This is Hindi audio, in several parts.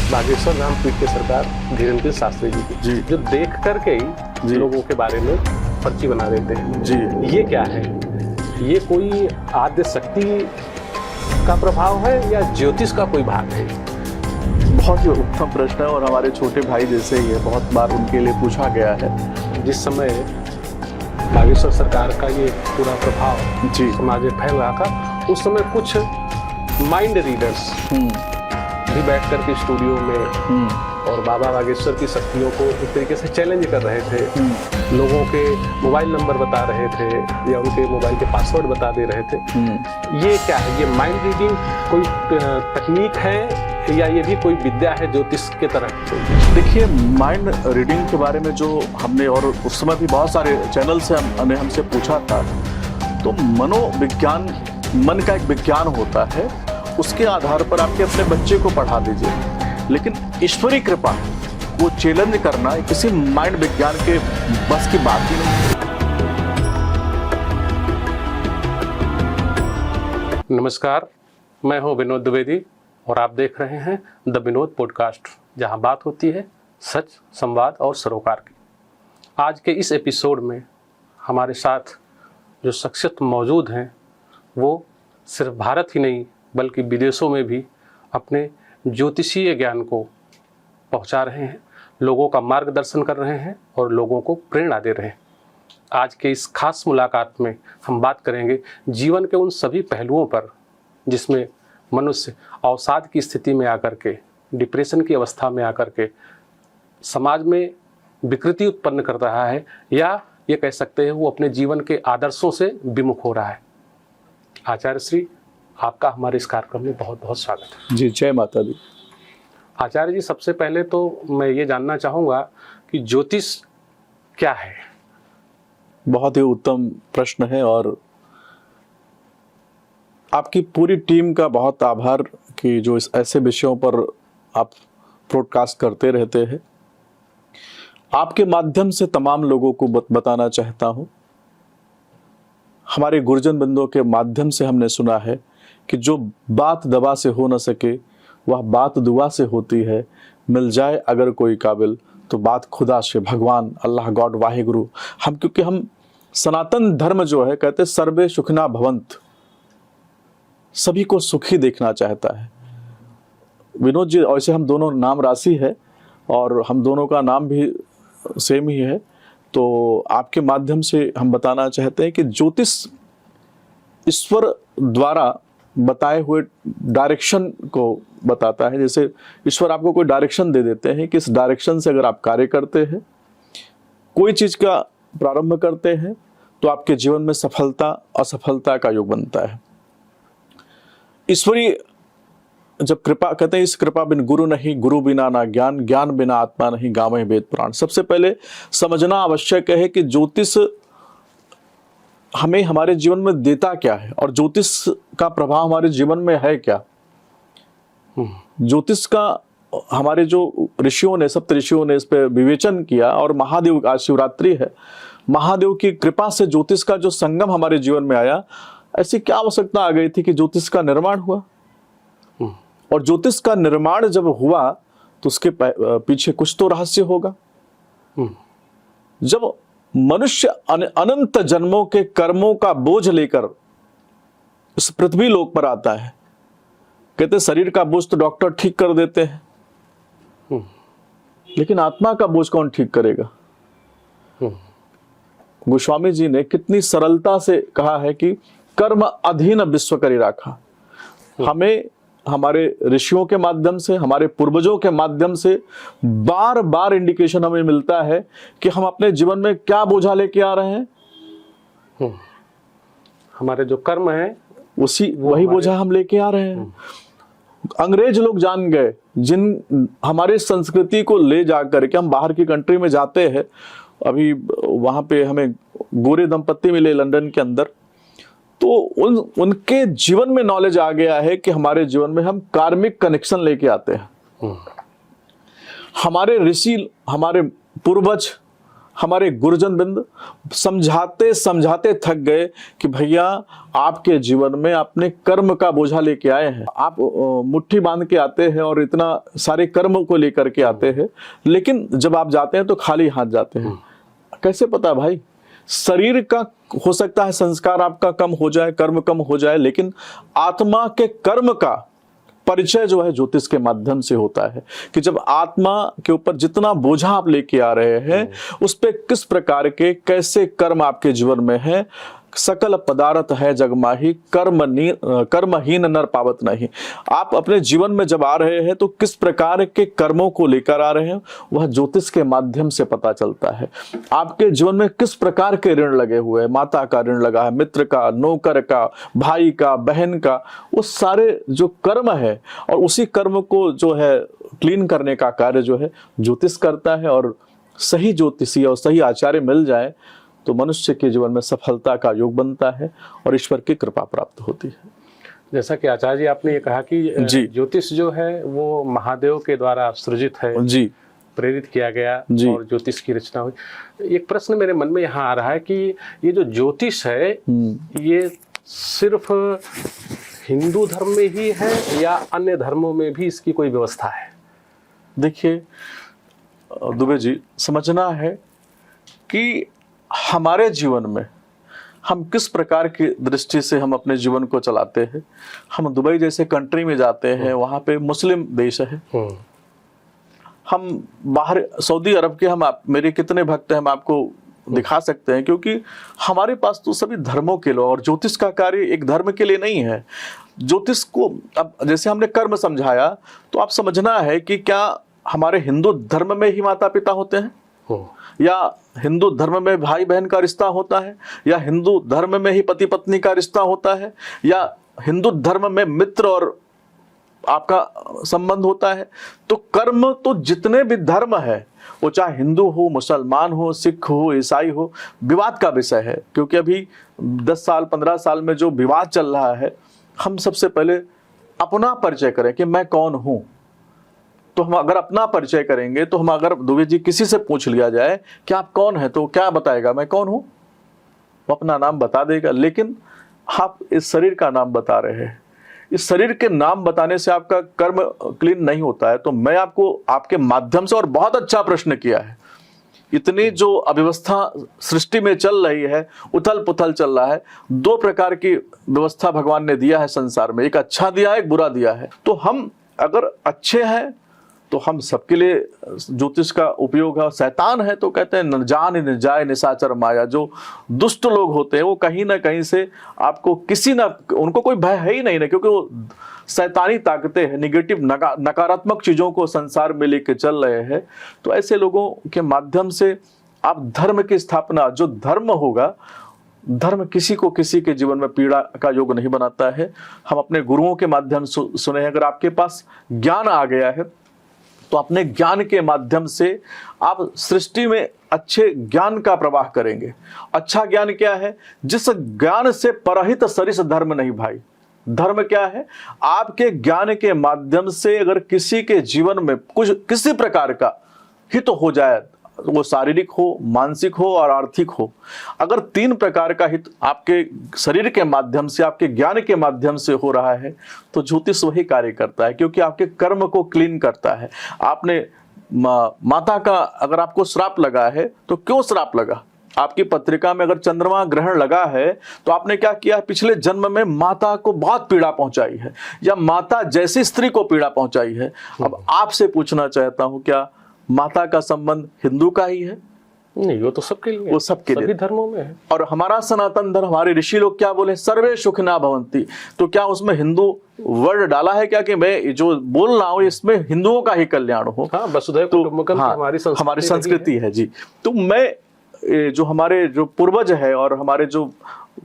बागेश्वर धाम पीठ के सरकार धीरेन्द्र शास्त्री जी की, जो देख करके ही लोगों के बारे में पर्ची बना देते हैं जी। ये क्या है? ये कोई आद्य शक्ति का प्रभाव है या ज्योतिष का कोई भाग है? बहुत ही उत्तम प्रश्न है और हमारे छोटे भाई जैसे ही है, बहुत बार उनके लिए पूछा गया है। जिस समय बागेश्वर सरकार का ये पूरा प्रभाव जी समाज में फैल रहा था, उस समय कुछ माइंड रीडर्स भी बैठ कर के स्टूडियो में और बाबा बागेश्वर की शक्तियों को एक तरीके से चैलेंज कर रहे थे। लोगों के मोबाइल नंबर बता रहे थे या उनके मोबाइल के पासवर्ड बता दे रहे थे। ये क्या है? ये माइंड रीडिंग कोई तकनीक है या ये भी कोई विद्या है ज्योतिष के तरह? देखिए, माइंड रीडिंग के बारे में जो हमने, और उस समय भी बहुत सारे चैनल से हमसे पूछा था, तो मनोविज्ञान, मन का एक विज्ञान होता है, उसके आधार पर आपके अपने बच्चे को पढ़ा दीजिए। लेकिन ईश्वरी कृपा वो चैलेंज करना किसी माइंड विज्ञान के बस की बात ही नहीं। नमस्कार, मैं हूं विनोद द्विवेदी और आप देख रहे हैं द विनोद पॉडकास्ट, जहां बात होती है सच, संवाद और सरोकार की। आज के इस एपिसोड में हमारे साथ जो शख्सियत मौजूद हैं, वो सिर्फ भारत ही नहीं बल्कि विदेशों में भी अपने ज्योतिषीय ज्ञान को पहुंचा रहे हैं, लोगों का मार्गदर्शन कर रहे हैं और लोगों को प्रेरणा दे रहे हैं। आज के इस खास मुलाकात में हम बात करेंगे जीवन के उन सभी पहलुओं पर जिसमें मनुष्य अवसाद की स्थिति में आकर के, डिप्रेशन की अवस्था में आकर के समाज में विकृति उत्पन्न कर रहा है, या ये कह सकते हैं वो अपने जीवन के आदर्शों से विमुख हो रहा है। आचार्य श्री, आपका हमारे इस कार्यक्रम में बहुत बहुत स्वागत है जी। जय माता दी। आचार्य जी, सबसे पहले तो मैं ये जानना चाहूँगा कि ज्योतिष क्या है? बहुत ही उत्तम प्रश्न है और आपकी पूरी टीम का बहुत आभार कि जो इस ऐसे विषयों पर आप ब्रॉडकास्ट करते रहते हैं। आपके माध्यम से तमाम लोगों को बताना चाहता हूँ, हमारे गुरुजन बंधुओं के माध्यम से हमने सुना है कि जो बात दवा से हो न सके वह बात दुआ से होती है। मिल जाए अगर कोई काबिल तो बात खुदा से, भगवान, अल्लाह, गॉड, वाहिगुरु। क्योंकि हम सनातन धर्म जो है, कहते सर्वे सुखिना भवंत, सभी को सुखी देखना चाहता है। विनोद जी, वैसे हम दोनों नाम राशि है और हम दोनों का नाम भी सेम ही है, तो आपके माध्यम से हम बताना चाहते हैं कि ज्योतिष ईश्वर द्वारा बताए हुए डायरेक्शन को बताता है। जैसे ईश्वर आपको कोई डायरेक्शन दे देते हैं कि इस डायरेक्शन से अगर आप कार्य करते हैं, कोई चीज का प्रारंभ करते हैं, तो आपके जीवन में सफलता असफलता का योग बनता है। ईश्वरी जब कृपा, कहते हैं इस कृपा बिन गुरु नहीं, गुरु बिना ना ज्ञान, ज्ञान बिना आत्मा नहीं, गावे वेद पुराण। सबसे पहले समझना आवश्यक है कि ज्योतिष हमें हमारे जीवन में देता क्या है और ज्योतिष का प्रभाव हमारे जीवन में है क्या। ज्योतिष का हमारे जो ऋषियों ने, सप्त ऋषियों ने इस पर विवेचन किया और महादेव, आज शिवरात्रि है, महादेव की कृपा से ज्योतिष का जो संगम हमारे जीवन में आया, ऐसी क्या आवश्यकता आ गई थी कि ज्योतिष का निर्माण हुआ। और ज्योतिष का निर्माण जब हुआ तो उसके पीछे कुछ तो रहस्य होगा। जब मनुष्य अनंत जन्मों के कर्मों का बोझ लेकर इस पृथ्वी लोक पर आता है, कहते शरीर का बोझ तो डॉक्टर ठीक कर देते हैं, लेकिन आत्मा का बोझ कौन ठीक करेगा। गोस्वामी जी ने कितनी सरलता से कहा है कि कर्म अधीन विश्व करी राखा। हमें हमारे ऋषियों के माध्यम से, हमारे पूर्वजों के माध्यम से बार बार इंडिकेशन हमें मिलता है कि हम अपने जीवन में क्या बोझा लेके आ रहे हैं। हमारे जो कर्म है वही बोझा हम लेके आ रहे हैं। अंग्रेज लोग जान गए, जिन हमारे संस्कृति को ले जाकर के हम बाहर की कंट्री में जाते हैं। अभी वहां पे हमें गोरे दंपत्ति मिले लंदन के अंदर, तो उनके जीवन में नॉलेज आ गया है कि हमारे जीवन में हम कार्मिक कनेक्शन लेके आते हैं। हमारे ऋषि, हमारे पूर्वज, हमारे गुरुजन बिंद समझाते समझाते थक गए कि भैया आपके जीवन में आपने कर्म का बोझा लेके आए हैं, आप मुट्ठी बांध के आते हैं और इतना सारे कर्म को लेकर के आते हैं, लेकिन जब आप जाते हैं तो खाली हाथ जाते हैं। कैसे पता भाई? शरीर का हो सकता है संस्कार आपका कम हो जाए, कर्म कम हो जाए, लेकिन आत्मा के कर्म का परिचय जो है ज्योतिष के माध्यम से होता है कि जब आत्मा के ऊपर जितना बोझा आप लेके आ रहे हैं उस पे किस प्रकार के कैसे कर्म आपके जीवन में है। सकल पदार्थ है जगमाही, कर्महीन नर पावत नहीं। आप अपने जीवन में जब आ रहे हैं तो किस प्रकार के कर्मों को लेकर आ रहे हैं वह ज्योतिष के माध्यम से पता चलता है। आपके जीवन में किस प्रकार के ऋण लगे हुए हैं, माता का ऋण लगा है, मित्र का, नौकर का, भाई का, बहन का, वो सारे जो कर्म है और उसी कर्म को जो है क्लीन करने का कार्य जो है ज्योतिष करता है। और सही ज्योतिषी और सही आचार्य मिल जाए तो मनुष्य के जीवन में सफलता का योग बनता है और ईश्वर की कृपा प्राप्त होती है। जैसा कि आचार्य जी आपने ये कहा कि ज्योतिष जो है वो महादेव के द्वारा सृजित है जी, प्रेरित किया गया और ज्योतिष की रचना हुई। एक प्रश्न मेरे मन में यहाँ आ रहा है कि ये जो ज्योतिष है ये सिर्फ हिंदू धर्म में ही है या अन्य धर्मों में भी इसकी कोई व्यवस्था है? देखिए दुबे जी, समझना है कि हमारे जीवन में हम किस प्रकार की दृष्टि से हम अपने जीवन को चलाते हैं। हम दुबई जैसे कंट्री में जाते हैं, वहां पे मुस्लिम देश है, हम बाहर सऊदी अरब के मेरे कितने भक्त हैं हम आपको दिखा सकते हैं, क्योंकि हमारे पास तो सभी धर्मों के लोग, और ज्योतिष का कार्य एक धर्म के लिए नहीं है। ज्योतिष को अब जैसे हमने कर्म समझाया तो आप समझना है कि क्या हमारे हिंदू धर्म में ही माता पिता होते हैं, या हिंदू धर्म में भाई बहन का रिश्ता होता है, या हिंदू धर्म में ही पति पत्नी का रिश्ता होता है, या हिंदू धर्म में मित्र और आपका संबंध होता है। तो कर्म तो जितने भी धर्म है, वो चाहे हिंदू हो, मुसलमान हो, सिख हो, ईसाई हो, विवाद का विषय है। क्योंकि अभी 10 साल 15 साल में जो विवाद चल रहा है, हम सबसे पहले अपना परिचय करें कि मैं कौन हूं। तो हम अगर अपना परिचय करेंगे तो हम अगर दुबे जी किसी से पूछ लिया जाए कि आप कौन है, तो क्या बताएगा? मैं कौन हूं, वो अपना नाम बता देगा। लेकिन आप इस शरीर का नाम बता रहे हैं, इस शरीर के नाम बताने से आपका कर्म क्लीन नहीं होता है। तो मैं आपको आपके माध्यम से, और बहुत अच्छा प्रश्न किया है, इतनी जो अव्यवस्था सृष्टि में चल रही है, उथल पुथल चल रहा है, 2 प्रकार की व्यवस्था भगवान ने दिया है संसार में, एक अच्छा दिया है, एक बुरा दिया है। तो हम अगर अच्छे हैं तो हम सबके लिए ज्योतिष का उपयोग है। शैतान है तो कहते हैं न जान न जाए निशाचर माया। जो दुष्ट लोग होते हैं वो कहीं ना कहीं से आपको उनको कोई भय है ही नहीं ना, क्योंकि वो शैतानी ताकतें हैं, निगेटिव नकारात्मक चीजों को संसार में लेके चल रहे हैं। तो ऐसे लोगों के माध्यम से आप धर्म की स्थापना, जो धर्म होगा, धर्म किसी को किसी के जीवन में पीड़ा का योग नहीं बनाता है। हम अपने गुरुओं के माध्यम से सुने हैं। अगर आपके पास ज्ञान आ गया है तो अपने ज्ञान के माध्यम से आप सृष्टि में अच्छे ज्ञान का प्रवाह करेंगे। अच्छा ज्ञान क्या है? जिस ज्ञान से परहित सरिस धर्म नहीं भाई। धर्म क्या है? आपके ज्ञान के माध्यम से अगर किसी के जीवन में किसी प्रकार का हित हो जाए, वो शारीरिक हो, मानसिक हो और आर्थिक हो, अगर 3 प्रकार का हित आपके शरीर के माध्यम से, आपके ज्ञान के माध्यम से हो रहा है, तो ज्योतिष वही कार्य करता है, क्योंकि आपके कर्म को क्लीन करता है। आपने माता का अगर आपको श्राप लगा है तो क्यों श्राप लगा? आपकी पत्रिका में अगर चंद्रमा ग्रहण लगा है तो आपने क्या किया? पिछले जन्म में माता को बहुत पीड़ा पहुंचाई है, या माता जैसी स्त्री को पीड़ा पहुंचाई है। अब आपसे पूछना चाहता हूं, क्या माता का संबंध हिंदू का ही है? नहीं, वो तो सबके लिए, वो सबके लिए, सभी धर्मों में है। और हमारा सनातन धर्म, हमारे ऋषि लोग क्या बोले? सर्वे सुखिना भवंती। तो क्या उसमें हिंदू वर्ड डाला है क्या कि मैं जो बोल रहा हूं इसमें हिंदुओं का ही कल्याण हो? हाँ, वसुधैव कुटुंबकम हमारी संस्कृति है जी। तो मैं जो हमारे जो पूर्वज है और हमारे जो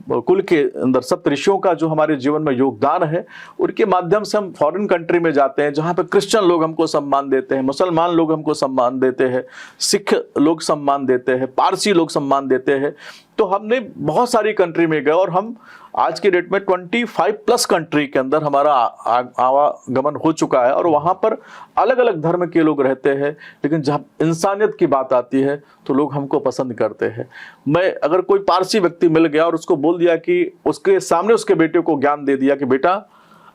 कुल के अंदर सप्त ऋषियों का जो हमारे जीवन में योगदान है, उनके माध्यम से हम फॉरेन कंट्री में जाते हैं जहां पे क्रिश्चियन लोग हमको सम्मान देते हैं, मुसलमान लोग हमको सम्मान देते हैं, सिख लोग सम्मान देते हैं, पारसी लोग सम्मान देते हैं। तो हमने बहुत सारी कंट्री में गए और हम आज की डेट में 25+ कंट्री के अंदर हमारा आवागमन हो चुका है और वहां पर अलग अलग धर्म के लोग रहते हैं, लेकिन जब इंसानियत की बात आती है तो लोग हमको पसंद करते हैं। मैं अगर कोई पारसी व्यक्ति मिल गया और उसको बोल दिया कि उसके सामने उसके बेटे को ज्ञान दे दिया कि बेटा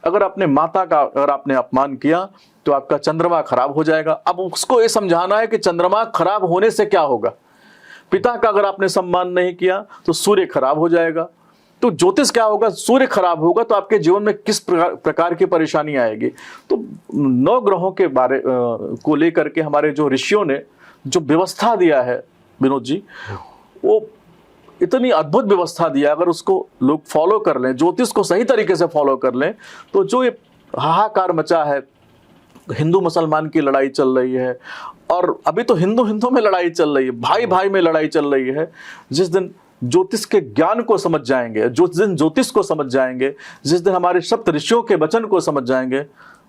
अगर अपने माता का अगर आपने अपमान किया तो आपका चंद्रमा खराब हो जाएगा। अब उसको ये समझाना है कि चंद्रमा खराब होने से क्या होगा, पिता का अगर आपने सम्मान नहीं किया तो सूर्य खराब हो जाएगा। तो ज्योतिष क्या होगा, सूर्य खराब होगा तो आपके जीवन में किस प्रकार की परेशानी आएगी। तो 9 ग्रहों के बारे को लेकर के हमारे जो ऋषियों ने जो व्यवस्था दिया है विनोद जी, वो इतनी अद्भुत व्यवस्था दिया, अगर उसको लोग फॉलो कर लें, ज्योतिष को सही तरीके से फॉलो कर लें, तो जो ये हाहाकार मचा है, हिंदू मुसलमान की लड़ाई चल रही है और अभी तो हिंदू हिंदू में लड़ाई चल रही है, भाई भाई में लड़ाई चल रही है। जिस दिन ज्योतिष के ज्ञान को समझ जाएंगे, जिस दिन ज्योतिष को समझ जाएंगे, जिस दिन हमारे सप्त ऋषियों के वचन को समझ जाएंगे,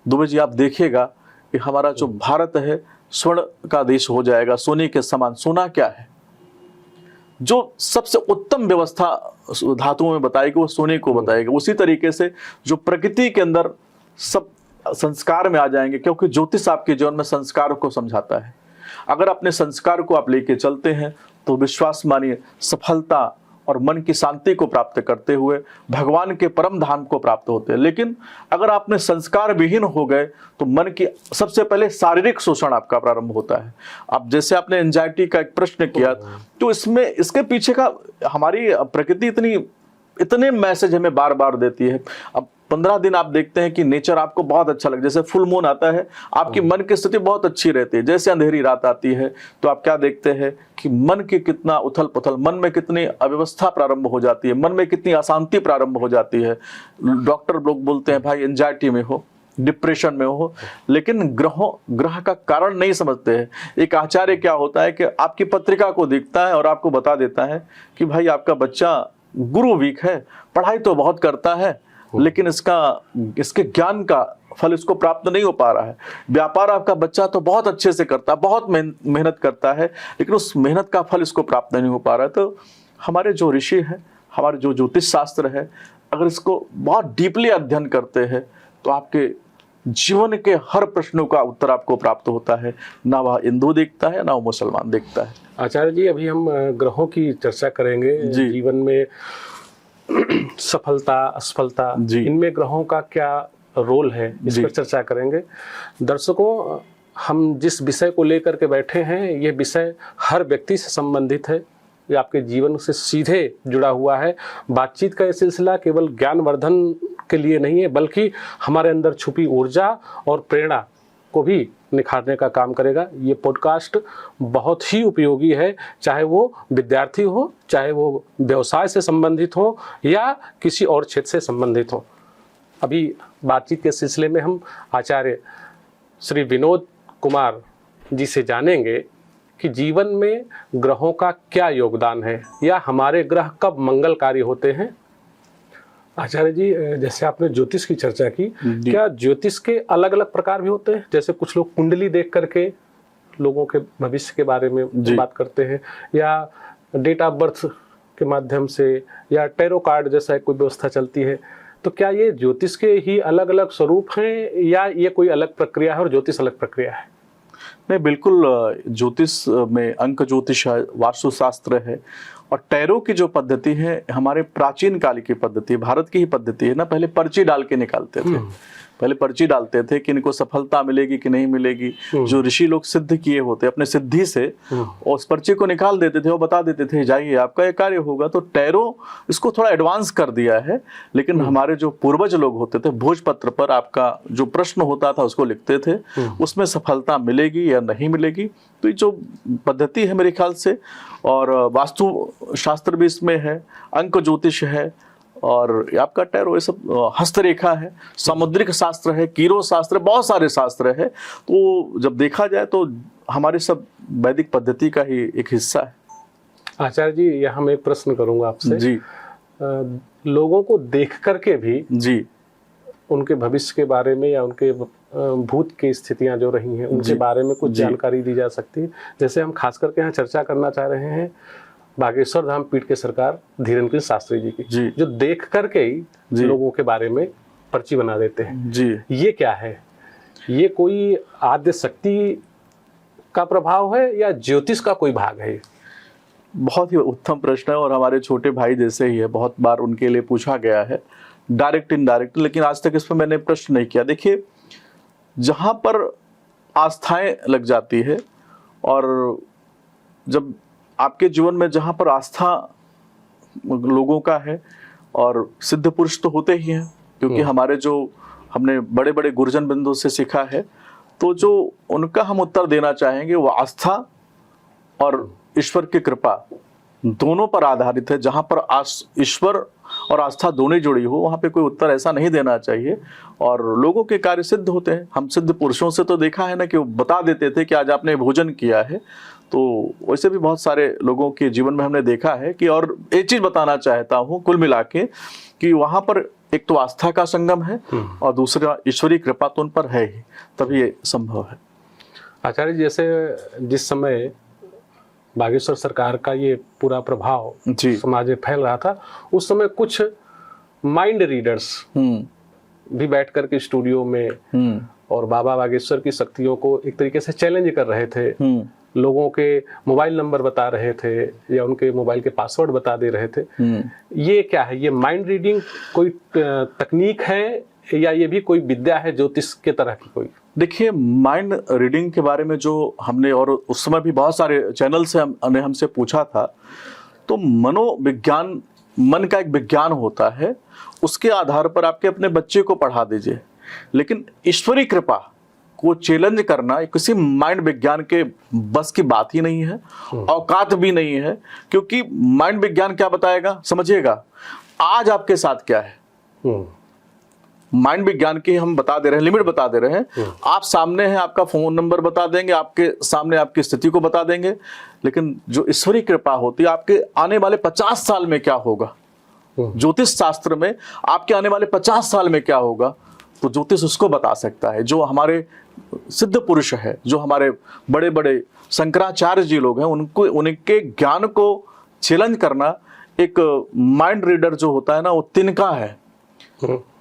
दुबे जी आप देखिएगा कि हमारा जो भारत है स्वर्ण का देश हो जाएगा, सोने के समान। सोना क्या है, जो सबसे उत्तम व्यवस्था धातुओं में बताएगी वो सोने को बताएगी। उसी तरीके से जो प्रकृति के अंदर सब संस्कार में आ जाएंगे, क्योंकि ज्योतिष आपके जीवन में संस्कार को समझाता है। अगर अपने संस्कार को आप लेके चलते हैं तो विश्वास मानिए सफलता और मन की शांति को प्राप्त करते हुए भगवान के परम धाम को प्राप्त होते हैं। लेकिन अगर आपने संस्कार विहीन हो गए तो मन की सबसे पहले शारीरिक शोषण आपका प्रारंभ होता है। अब जैसे आपने एंजाइटी का एक प्रश्न किया, तो इसमें इसके पीछे का हमारी प्रकृति इतने मैसेज हमें बार बार देती है। अब 15 दिन आप देखते हैं कि नेचर आपको बहुत अच्छा लगे, जैसे फुल मून आता है आपकी मन की स्थिति बहुत अच्छी रहती है। जैसे अंधेरी रात आती है तो आप क्या देखते हैं कि मन की कितना उथल पुथल, मन में कितनी अव्यवस्था प्रारंभ हो जाती है, मन में कितनी अशांति प्रारंभ हो जाती है। डॉक्टर लोग बोलते हैं भाई एंजाइटी में हो, डिप्रेशन में हो, लेकिन ग्रह का कारण नहीं समझते हैं। एक आचार्य क्या होता है कि आपकी पत्रिका को देखता है और आपको बता देता है कि भाई आपका बच्चा गुरु वीक है, पढ़ाई तो बहुत करता है लेकिन इसके ज्ञान का फल इसको प्राप्त नहीं हो पा रहा है। व्यापार आपका बच्चा तो बहुत अच्छे से करता है, बहुत मेहनत करता है, लेकिन उस मेहनत का फल इसको प्राप्त नहीं हो पा रहा है। तो हमारे जो ऋषि हैं, हमारे जो ज्योतिष शास्त्र है, अगर इसको बहुत डीपली अध्ययन करते हैं तो आपके जीवन के हर प्रश्नों का उत्तर आपको प्राप्त होता है। ना वह हिंदू देखता है ना वो मुसलमान देखता है। आचार्य जी, अभी हम ग्रहों की चर्चा करेंगे। जीवन में सफलता असफलता, इनमें ग्रहों का क्या रोल है, इस पर चर्चा करेंगे। दर्शकों, हम जिस विषय को लेकर के बैठे हैं ये विषय हर व्यक्ति से संबंधित है, ये आपके जीवन से सीधे जुड़ा हुआ है। बातचीत का ये सिलसिला केवल ज्ञानवर्धन के लिए नहीं है, बल्कि हमारे अंदर छुपी ऊर्जा और प्रेरणा को भी निखारने का काम करेगा। ये पॉडकास्ट बहुत ही उपयोगी है, चाहे वो विद्यार्थी हो, चाहे वो व्यवसाय से संबंधित हो या किसी और क्षेत्र से संबंधित हो। अभी बातचीत के सिलसिले में हम आचार्य श्री विनोद कुमार जी से जानेंगे कि जीवन में ग्रहों का क्या योगदान है या हमारे ग्रह कब मंगलकारी होते हैं। आचार्य जी, जैसे आपने ज्योतिष की चर्चा की, क्या ज्योतिष के अलग अलग प्रकार भी होते हैं? जैसे कुछ लोग कुंडली देख करके लोगों के भविष्य के बारे में बात करते हैं, या डेट ऑफ बर्थ के माध्यम से, या टैरो कार्ड जैसा कोई व्यवस्था चलती है। तो क्या ये ज्योतिष के ही अलग अलग स्वरूप हैं या ये कोई अलग प्रक्रिया है और ज्योतिष अलग प्रक्रिया है? नहीं, बिल्कुल। ज्योतिष में अंक ज्योतिष है, वास्तुशास्त्र है, और टैरो की जो पद्धति है हमारे प्राचीन काल की पद्धति, भारत की ही पद्धति है ना। पहले पर्ची डाल के निकालते थे, पहले पर्ची डालते थे कि इनको सफलता मिलेगी कि नहीं मिलेगी। जो ऋषि लोग सिद्ध किए होते अपने सिद्धि से, और उस पर्ची को निकाल देते थे और बता देते थे जाइए आपका ये कार्य होगा। तो टैरो इसको थोड़ा एडवांस कर दिया है, लेकिन हमारे जो पूर्वज लोग होते थे भोजपत्र पर आपका जो प्रश्न होता था उसको लिखते थे, उसमें सफलता मिलेगी या नहीं मिलेगी। तो ये जो पद्धति है मेरे ख्याल से, और वास्तु शास्त्र भी इसमें है, अंक ज्योतिष है, और आपका टैरो, ये सब हस्तरेखा है, सामुद्रिक शास्त्र है, कीरो शास्त्र, बहुत सारे शास्त्र है। तो जब देखा जाए तो हमारे सब वैदिक पद्धति का ही एक हिस्सा है। आचार्य जी, यहाँ मैं एक प्रश्न करूंगा आपसे जी। लोगों को देख करके भी जी उनके भविष्य के बारे में या उनके भूत की स्थितियां जो रही हैं उनके बारे में कुछ जानकारी दी जा सकती है? जैसे हम खास करके यहाँ चर्चा करना चाह रहे हैं बागेश्वर धाम पीठ के सरकार धीरेन्द्र शास्त्री जी की, जी। जो देख करके ही जी। लोगों के बारे में पर्ची बना देते हैं। जी। ये क्या है? ये कोई आद्य शक्ति का प्रभाव है या ज्योतिष का कोई भाग है? बहुत ही उत्तम प्रश्न है और हमारे छोटे भाई जैसे ही है, बहुत बार उनके लिए पूछा गया है डायरेक्ट इनडायरेक्ट, लेकिन आज तक इस पर मैंने प्रश्न नहीं किया। देखिए, जहां पर आस्थाएं लग जाती है और जब आपके जीवन में जहां पर आस्था लोगों का है, और सिद्ध पुरुष तो होते ही हैं, क्योंकि हमारे जो हमने बड़े बड़े गुरुजन बिंदु से सीखा है, तो जो उनका हम उत्तर देना चाहेंगे वो आस्था और ईश्वर की कृपा दोनों पर आधारित है। जहां पर ईश्वर और आस्था दोनों जुड़ी हो, वहां पे कोई उत्तर ऐसा नहीं देना चाहिए, और लोगों के कार्य सिद्ध होते हैं। हम सिद्ध पुरुषों से तो देखा है ना कि वो बता देते थे कि आज आपने भोजन किया है, तो वैसे भी बहुत सारे लोगों के जीवन में हमने देखा है कि, और एक चीज बताना चाहता हूँ कुल मिला के, कि वहां पर एक तो आस्था का संगम है और दूसरा ईश्वरीय कृपा तो उन पर है ही, तभी ये संभव है। आचार्य, जैसे जिस समय बागेश्वर सरकार का ये पूरा प्रभाव समाज में फैल रहा था, उस समय कुछ माइंड रीडर्स भी बैठ कर के स्टूडियो में और बाबा बागेश्वर की शक्तियों को एक तरीके से चैलेंज कर रहे थे। लोगों के मोबाइल नंबर बता रहे थे या उनके मोबाइल के पासवर्ड बता दे रहे थे। ये क्या है? ये माइंड रीडिंग कोई तकनीक है या ये भी कोई विद्या है ज्योतिष के तरह की कोई? देखिए, माइंड रीडिंग के बारे में जो हमने, और उस समय भी बहुत सारे चैनल से हमसे पूछा था, तो मनोविज्ञान, मन का एक विज्ञान होता है, उसके आधार पर आपके अपने बच्चे को पढ़ा दीजिए, लेकिन ईश्वरीय कृपा को चैलेंज करना किसी माइंड विज्ञान के बस की बात ही नहीं है, औकात भी नहीं है। क्योंकि माइंड विज्ञान क्या बताएगा, समझिएगा, आज आपके साथ क्या है, माइंड विज्ञान की हम बता दे रहे हैं, लिमिट बता दे रहे हैं। आप सामने हैं, आपका फोन नंबर बता देंगे, आपके सामने आपकी स्थिति को बता देंगे, लेकिन जो ईश्वरीय कृपा होती है, आपके आने वाले 50 साल में क्या होगा, ज्योतिष शास्त्र में आपके आने वाले 50 साल में क्या होगा, तो ज्योतिष उसको बता सकता है। जो हमारे सिद्ध पुरुष है, जो हमारे बड़े बड़े शंकराचार्य जी लोग हैं, उनको, उनके ज्ञान को चैलेंज करना, एक माइंड रीडर जो होता है ना, वो तिनका है।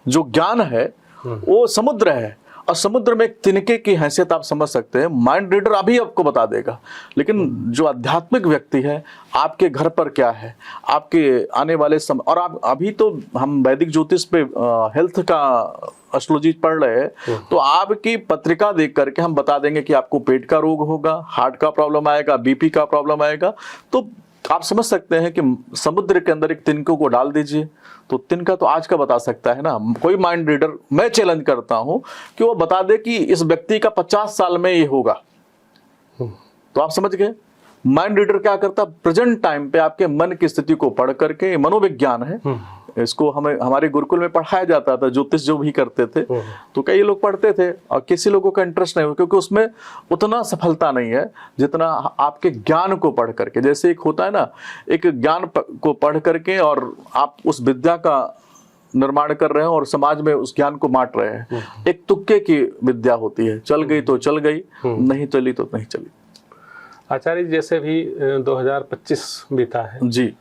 जो ज्ञान है वो समुद्र है, और समुद्र में एक तिनके की हैसियत आप समझ सकते हैं। माइंड रीडर अभी आपको बता देगा, लेकिन जो आध्यात्मिक व्यक्ति है, आपके घर पर क्या है, आपके आने वाले समय, और आप अभी तो हम वैदिक ज्योतिष पे हेल्थ का एस्ट्रोलॉजी पढ़ रहे हैं, तो आपकी पत्रिका देख करके हम बता देंगे कि आपको पेट का रोग होगा, हार्ट का प्रॉब्लम आएगा, बीपी का प्रॉब्लम आएगा। तो आप समझ सकते हैं कि समुद्र के अंदर एक तिनकों को डाल दीजिए, तो तिनका तो आज का बता सकता है ना। कोई माइंड रीडर, मैं चैलेंज करता हूं कि वो बता दे कि इस व्यक्ति का 50 साल में ये होगा, तो आप समझ गए। माइंड रीडर क्या करता, प्रेजेंट टाइम पे आपके मन की स्थिति को पढ़ करके, मनोविज्ञान है, इसको हमें हमारे गुरुकुल में पढ़ाया जाता था। ज्योतिष जो भी करते थे, तो कई लोग पढ़ते थे, और किसी लोगों का इंटरेस्ट नहीं हो, क्योंकि उसमें उतना सफलता नहीं है जितना आपके ज्ञान को पढ़ करके। जैसे एक होता है ना, एक ज्ञान को पढ़ करके और आप उस विद्या का निर्माण कर रहे हैं और समाज में उस ज्ञान को बांट रहे हैं। एक तुक्के की विद्या होती है, चल गई तो चल गई, नहीं चली तो नहीं चली। आचार्य, जैसे भी 2025 बीता है जी,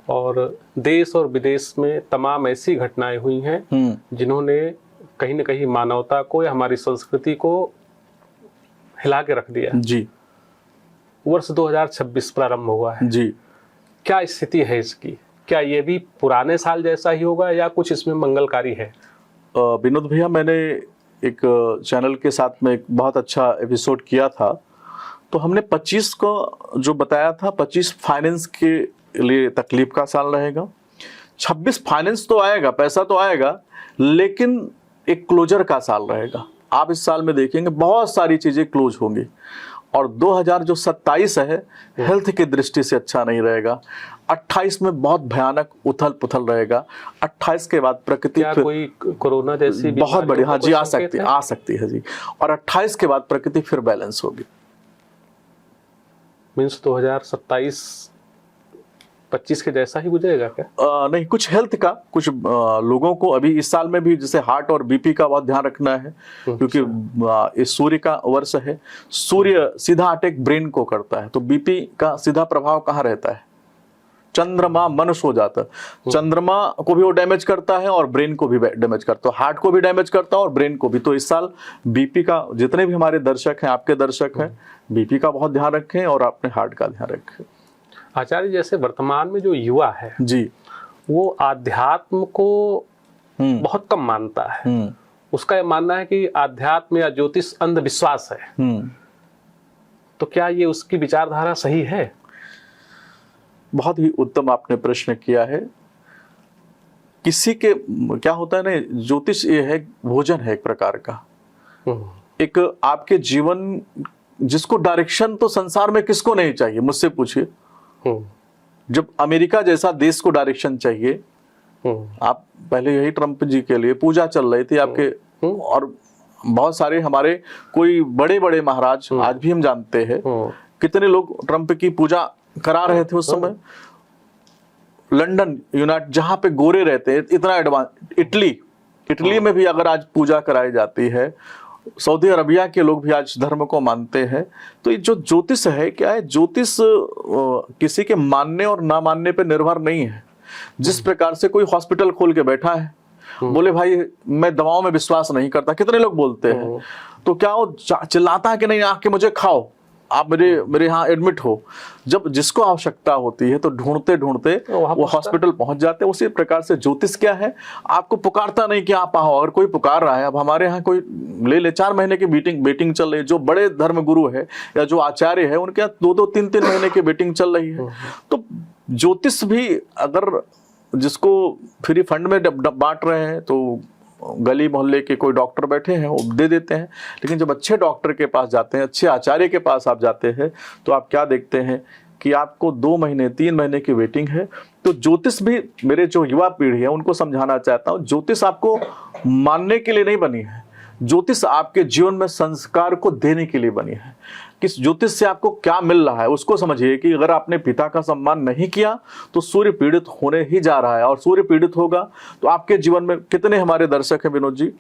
और देश और विदेश में तमाम ऐसी घटनाएं हुई हैं जिन्होंने कहीं न कहीं मानवता को या हमारी संस्कृति को हिला के रख दिया जी। वर्ष 2026 प्रारंभ हुआ है जी, क्या स्थिति है इसकी? क्या ये भी पुराने साल जैसा ही होगा या कुछ इसमें मंगलकारी है? विनोद भैया, मैंने एक चैनल के साथ में एक बहुत अच्छा एपिसोड किया था, तो हमने 25 को जो बताया था, 25 फाइनेंस के लिए तकलीफ का साल रहेगा, 26 फाइनेंस तो आएगा, पैसा तो आएगा, लेकिन एक क्लोजर का साल रहेगा। आप इस साल में देखेंगे बहुत सारी चीजें क्लोज होंगी, और 2027 है, हेल्थ की दृष्टि से अच्छा नहीं रहेगा। 28 में बहुत भयानक उथल पुथल रहेगा। 28 के बाद प्रकृति क्या कोई कोरोना जैसी बहुत बड़ी, हाँ जी, आ सकती है जी, और 28 के बाद प्रकृति फिर बैलेंस होगी। मीन्स 2027-25 के जैसा ही गुजरेगा क्या? नहीं, कुछ हेल्थ का, कुछ लोगों को अभी इस साल में भी जैसे हार्ट और बीपी का बहुत ध्यान रखना है, क्योंकि इस सूर्य का वर्ष है। सूर्य सीधा अटैक ब्रेन को करता है, तो बीपी का सीधा प्रभाव कहाँ रहता है? चंद्रमा मनुष्य हो जाता है। चंद्रमा को भी वो डैमेज करता है और ब्रेन को भी डैमेज करता है, हार्ट को भी डैमेज करता है और ब्रेन को भी। तो इस साल बीपी का, जितने भी हमारे दर्शक हैं, आपके दर्शक हैं, बीपी का बहुत ध्यान रखें और अपने हार्ट का ध्यान रखें। आचार्य, जैसे वर्तमान में जो युवा है जी, वो आध्यात्म को बहुत कम मानता है। उसका ये मानना है कि आध्यात्म या ज्योतिष अंधविश्वास है। तो क्या ये उसकी विचारधारा सही है? बहुत ही उत्तम आपने प्रश्न किया है। किसी के क्या होता है ना, ज्योतिष ये है, भोजन है एक प्रकार का, एक आपके जीवन, जिसको डायरेक्शन तो संसार में किसको नहीं चाहिए, मुझसे पूछिए। जब अमेरिका जैसा देश को डायरेक्शन चाहिए, आप पहले यही ट्रंप जी के लिए पूजा चल रही थी आपके, और बहुत सारे हमारे कोई बड़े बड़े महाराज आज भी हम जानते हैं, कितने लोग ट्रंप की पूजा करा रहे थे उस समय। लंदन, यूनाइटेड, जहां पे गोरे रहते हैं, इतना एडवांस, इटली में भी अगर आज पूजा कराई जाती है, सऊदी अरबिया के लोग भी आज धर्म को मानते हैं। तो ये जो ज्योतिष है, क्या है, ज्योतिष किसी के मानने और ना मानने पे निर्भर नहीं है। जिस प्रकार से कोई हॉस्पिटल खोल के बैठा है, बोले भाई मैं दवाओं में विश्वास नहीं करता, कितने लोग बोलते हैं, तो क्या वो चिल्लाता है कि नहीं आके मुझे खाओ, आप मेरे यहाँ एडमिट हो। जब जिसको आवश्यकता होती है तो ढूंढते ढूंढते वो हॉस्पिटल पहुंच जाते हैं। उसी प्रकार से ज्योतिष क्या है, आपको पुकारता नहीं कि आप आओ। अगर कोई पुकार रहा है, अब हमारे यहाँ कोई ले 4 महीने की वेटिंग चल रही है, जो बड़े धर्म गुरु है या जो आचार्य है, उनके यहाँ 2-2, 3-3 महीने की वेटिंग चल रही है। तो ज्योतिष भी अगर जिसको फ्री फंड में बांट रहे हैं, तो गली मोहल्ले के कोई डॉक्टर बैठे हैं, वो दे देते हैं। लेकिन जब अच्छे डॉक्टर के पास जाते हैं, अच्छे आचार्य के पास आप जाते हैं, तो आप क्या देखते हैं कि आपको 2 महीने 3 महीने की वेटिंग है। तो ज्योतिष भी, मेरे जो युवा पीढ़ी है उनको समझाना चाहता हूँ, ज्योतिष आपको मानने के लिए नहीं बनी है, ज्योतिष आपके जीवन में संस्कार को देने के लिए बनी है। किस ज्योतिष से आपको क्या मिल रहा है उसको समझिए, कि अगर आपने पिता का सम्मान नहीं किया तो सूर्य पीड़ित होने ही जा रहा है, और सूर्य पीड़ित होगा तो आपके जीवन में, कितने हमारे दर्शक हैं विनोद जी,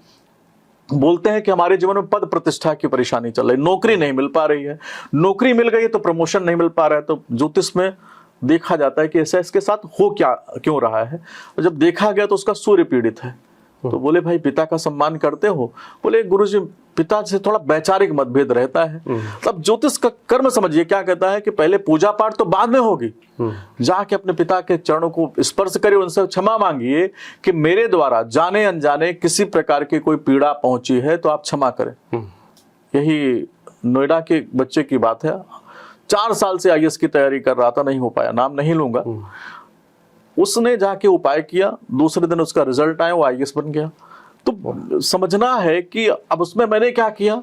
बोलते हैं कि हमारे जीवन में पद प्रतिष्ठा की परेशानी चल रही, नौकरी नहीं मिल पा रही है, नौकरी मिल गई तो प्रमोशन नहीं मिल पा रहा है। तो ज्योतिष में देखा जाता है कि ऐसा इसके साथ हो क्यों रहा है। और जब देखा गया तो उसका सूर्य पीड़ित है। तो बोले भाई पिता का सम्मान करते हो? बोले गुरुजी पिता से थोड़ा वैचारिक मतभेद रहता है। तब ज्योतिष का कर्म समझिए, क्या कहता है कि पहले पूजा पाठ तो बाद में होगी, जाके अपने पिता के चरणों को स्पर्श करिए, उनसे क्षमा मांगिए कि मेरे द्वारा जाने अनजाने किसी प्रकार की कोई पीड़ा पहुंची है तो आप क्षमा करें। यही नोएडा के बच्चे की बात है, 4 साल से IAS की तैयारी कर रहा था, नहीं हो पाया, नाम नहीं लूंगा। उसने जाके उपाय किया, दूसरे दिन उसका रिजल्ट आया, वो IAS बन गया। तो समझना है कि अब उसमें मैंने क्या किया,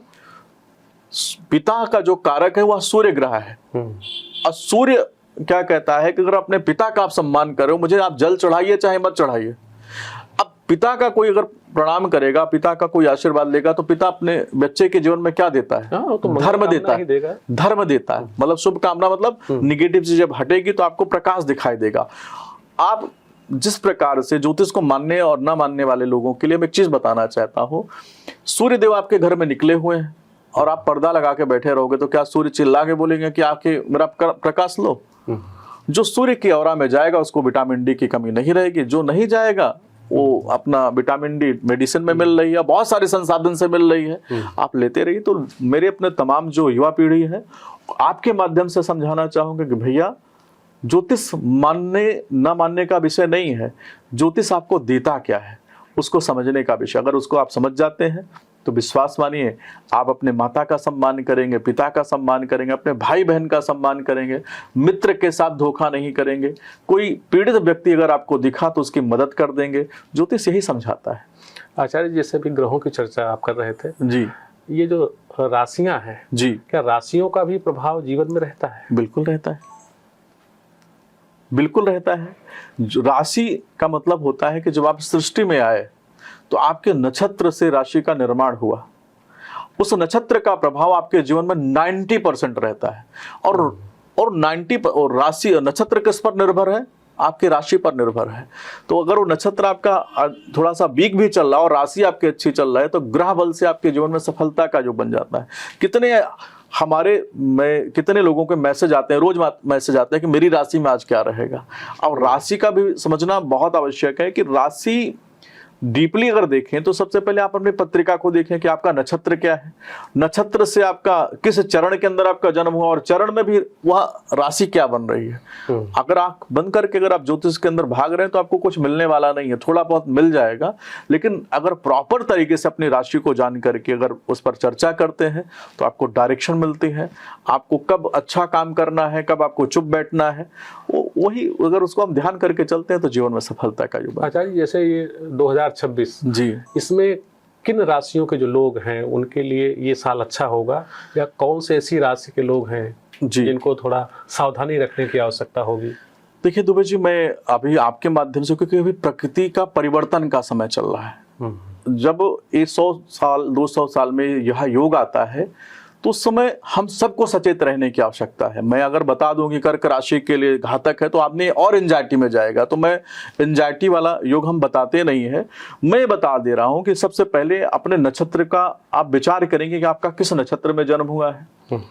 पिता का जो कारक है वह सूर्य ग्रह है, और सूर्य क्या कहता है कि अगर अपने पिता का आप सम्मान करो, मुझे आप जल चढ़ाइए चाहे मत चढ़ाइए। अब पिता का कोई अगर प्रणाम करेगा, पिता का कोई आशीर्वाद लेगा, तो पिता अपने बच्चे के जीवन में क्या देता है? तो धर्म देता है, धर्म देता है, मतलब शुभकामना, मतलब निगेटिव चीज जब हटेगी तो आपको प्रकाश दिखाई देगा। आप जिस प्रकार से ज्योतिष को मानने और ना मानने वाले लोगों के लिए मैं एक चीज बताना चाहता हूँ, सूर्य देव आपके घर में निकले हुए हैं और आप पर्दा लगा के बैठे रहोगे तो क्या सूर्य चिल्ला के बोलेंगे कि आके मेरा प्रकाश लो? जो सूर्य की औरा में जाएगा उसको विटामिन डी की कमी नहीं रहेगी, जो नहीं जाएगा वो अपना विटामिन डी मेडिसिन में मिल रही है, बहुत सारे संसाधन से मिल रही है, आप लेते रहिए। तो मेरे अपने तमाम जो युवा पीढ़ी है, आपके माध्यम से समझाना चाहूंगा कि भैया ज्योतिष मानने ना मानने का विषय नहीं है, ज्योतिष आपको देता क्या है उसको समझने का विषय। अगर उसको आप समझ जाते हैं तो विश्वास मानिए, आप अपने माता का सम्मान करेंगे, पिता का सम्मान करेंगे, अपने भाई बहन का सम्मान करेंगे, मित्र के साथ धोखा नहीं करेंगे, कोई पीड़ित व्यक्ति अगर आपको दिखा तो उसकी मदद कर देंगे। ज्योतिष यही समझाता है। आचार्य, जैसे भी ग्रहों की चर्चा आप कर रहे थे जी, ये जो राशियां हैं जी, क्या राशियों का भी प्रभाव जीवन में रहता है? बिल्कुल रहता है, बिल्कुल रहता है। राशि का मतलब होता है कि जब आप सृष्टि में आए तो आपके नक्षत्र से राशि का निर्माण हुआ, उस नक्षत्र का प्रभाव आपके जीवन में 90% रहता है। और 90 और राशि नक्षत्र किस पर निर्भर है? आपकी राशि पर निर्भर है। तो अगर वो नक्षत्र आपका थोड़ा सा वीक भी चल रहा है और राशि आपकी अच्छी चल रहा है तो ग्रह बल से आपके जीवन में सफलता का जो बन जाता है। कितने हमारे में कितने लोगों के मैसेज आते हैं, रोज मैसेज आते हैं कि मेरी राशि में आज क्या रहेगा। और राशि का भी समझना बहुत आवश्यक है कि राशि डीपली अगर देखें तो सबसे पहले आप अपनी पत्रिका को देखें कि आपका नक्षत्र क्या है, नक्षत्र से आपका किस चरण के अंदर आपका जन्म हुआ, और चरण में भी वह राशि क्या बन रही है। अगर आंख बंद करके अगर आप ज्योतिष के अंदर भाग रहे हैं तो आपको कुछ मिलने वाला नहीं है, थोड़ा बहुत मिल जाएगा। लेकिन अगर प्रॉपर तरीके से अपनी राशि को जान करके अगर उस पर चर्चा करते हैं तो आपको डायरेक्शन मिलती है, आपको कब अच्छा काम करना है, कब आपको चुप बैठना है, वही अगर उसको हम ध्यान करके चलते हैं तो जीवन में सफलता का युग। आचार्य जैसे ये 2026 जी, इसमें किन राशियों के जो लोग हैं उनके लिए ये साल अच्छा होगा, या कौन से ऐसी राशि के लोग हैं जी, जिनको थोड़ा सावधानी रखने की आवश्यकता होगी? देखिए दुबे जी, मैं अभी आपके माध्यम से, क्योंकि अभी प्रकृति का परिवर्तन का समय चल रहा है, जब 100 साल 200 साल में यह योग आता है तो उस समय हम सबको सचेत रहने की आवश्यकता है। मैं अगर बता दूं कि कर्क राशि के लिए घातक है तो आदमी और एंजाइटी में जाएगा, तो मैं एंजाइटी वाला योग हम बताते नहीं है। मैं बता दे रहा हूं कि सबसे पहले अपने नक्षत्र का आप विचार करेंगे कि आपका किस नक्षत्र में जन्म हुआ है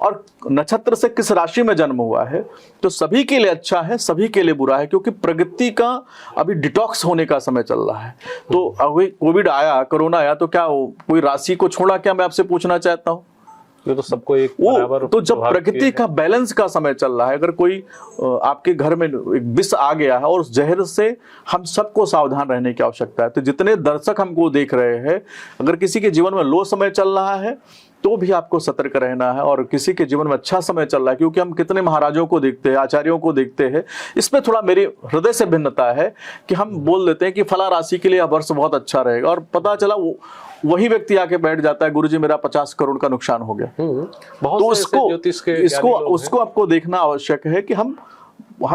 और नक्षत्र से किस राशि में जन्म हुआ है। तो सभी के लिए अच्छा है, सभी के लिए बुरा है, क्योंकि प्रगति का अभी डिटॉक्स होने का समय चल रहा है। तो अभी कोविड आया, कोरोना आया, तो क्या कोई राशि को छोड़ा क्या, मैं आपसे पूछना चाहता हूं। ये तो सबको एक बराबर, तो जब प्रकृति का बैलेंस का समय चल रहा है, अगर कोई आपके घर में एक विष आ गया है और उस जहर से हम सबको सावधान रहने की आवश्यकता है। तो जितने दर्शक हमको देख रहे हैं, अगर किसी के जीवन में लो समय चल रहा है तो भी आपको सतर्क रहना है, और किसी के जीवन में अच्छा समय चल रहा है, क्योंकि हम कितने महाराजों को देखते हैं, आचार्यों को देखते हैं। इसमें थोड़ा मेरी हृदय से भिन्नता है कि हम बोल देते हैं कि फला राशि के लिए यह वर्ष बहुत अच्छा रहेगा, और पता चला वही व्यक्ति आके बैठ जाता है, गुरुजी मेरा 50 करोड़ का नुकसान हो गया। तो उसको आपको देखना आवश्यक है कि हम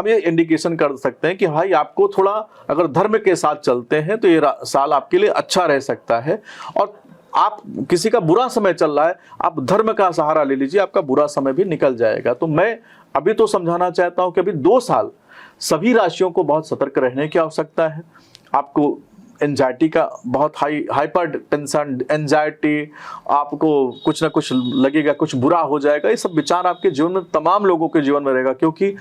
ये इंडिकेशन कर सकते हैं कि भाई आपको थोड़ा अगर धर्म के साथ चलते हैं तो ये साल आपके लिए अच्छा रह सकता है। और आप किसी का बुरा समय चल रहा है, आप धर्म का सहारा ले लीजिए, आपका बुरा समय भी निकल जाएगा। तो मैं अभी तो समझाना चाहता हूं कि अभी 2 साल सभी राशियों को बहुत सतर्क रहने की आवश्यकता है। आपको एंजाइटी का बहुत हाइपर टेंशन, एंजाइटी, आपको कुछ ना कुछ लगेगा, कुछ बुरा हो जाएगा, ये सब विचार आपके जीवन में, तमाम लोगों के जीवन में रहेगा। क्योंकि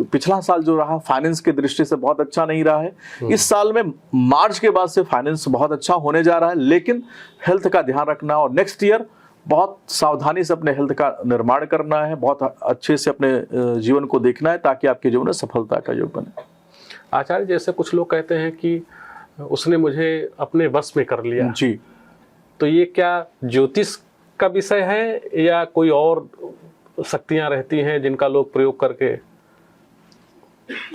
पिछला साल जो रहा फाइनेंस की दृष्टि से बहुत अच्छा नहीं रहा है। इस साल में मार्च के बाद से फाइनेंस बहुत अच्छा होने जा रहा है, लेकिन हेल्थ का ध्यान रखना, और नेक्स्ट ईयर बहुत सावधानी से अपने हेल्थ का निर्माण करना है, बहुत अच्छे से अपने जीवन को देखना है, ताकि आपके जीवन में सफलता का योग बने। आचार्य जैसे कुछ लोग कहते हैं कि उसने मुझे अपने वश में कर लिया जी, तो ये क्या ज्योतिष का विषय है या कोई और शक्तियां रहती हैं जिनका लोग प्रयोग करके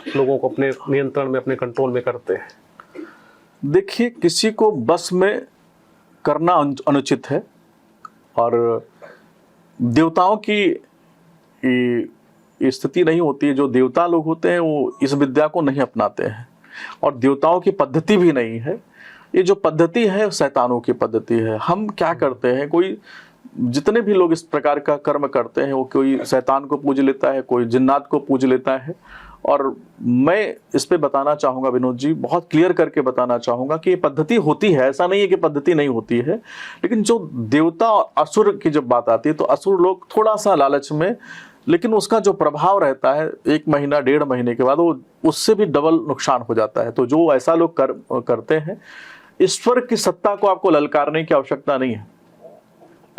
लोगों को अपने नियंत्रण में, अपने कंट्रोल में करते हैं? देखिए, किसी को बस में करना अनुचित है, और देवताओं की स्थिति नहीं होती है। जो देवता लोग होते हैं वो इस विद्या को नहीं अपनाते हैं, और देवताओं की पद्धति भी नहीं है। ये जो पद्धति है शैतानों की पद्धति है। हम क्या करते हैं, कोई जितने भी लोग इस प्रकार का कर्म करते हैं, वो कोई शैतान को पूज लेता है, कोई जिन्नात को पूज लेता है। और मैं इस पे बताना चाहूँगा विनोद जी, बहुत क्लियर करके बताना चाहूँगा कि ये पद्धति होती है, ऐसा नहीं है कि पद्धति नहीं होती है। लेकिन जो देवता और असुर की जब बात आती है तो असुर लोग थोड़ा सा लालच में, लेकिन उसका जो प्रभाव रहता है 1 महीना 1.5 महीने के बाद वो उससे भी डबल नुकसान हो जाता है। तो जो ऐसा लोग करते हैं, ईश्वर की सत्ता को आपको ललकारने की आवश्यकता नहीं है।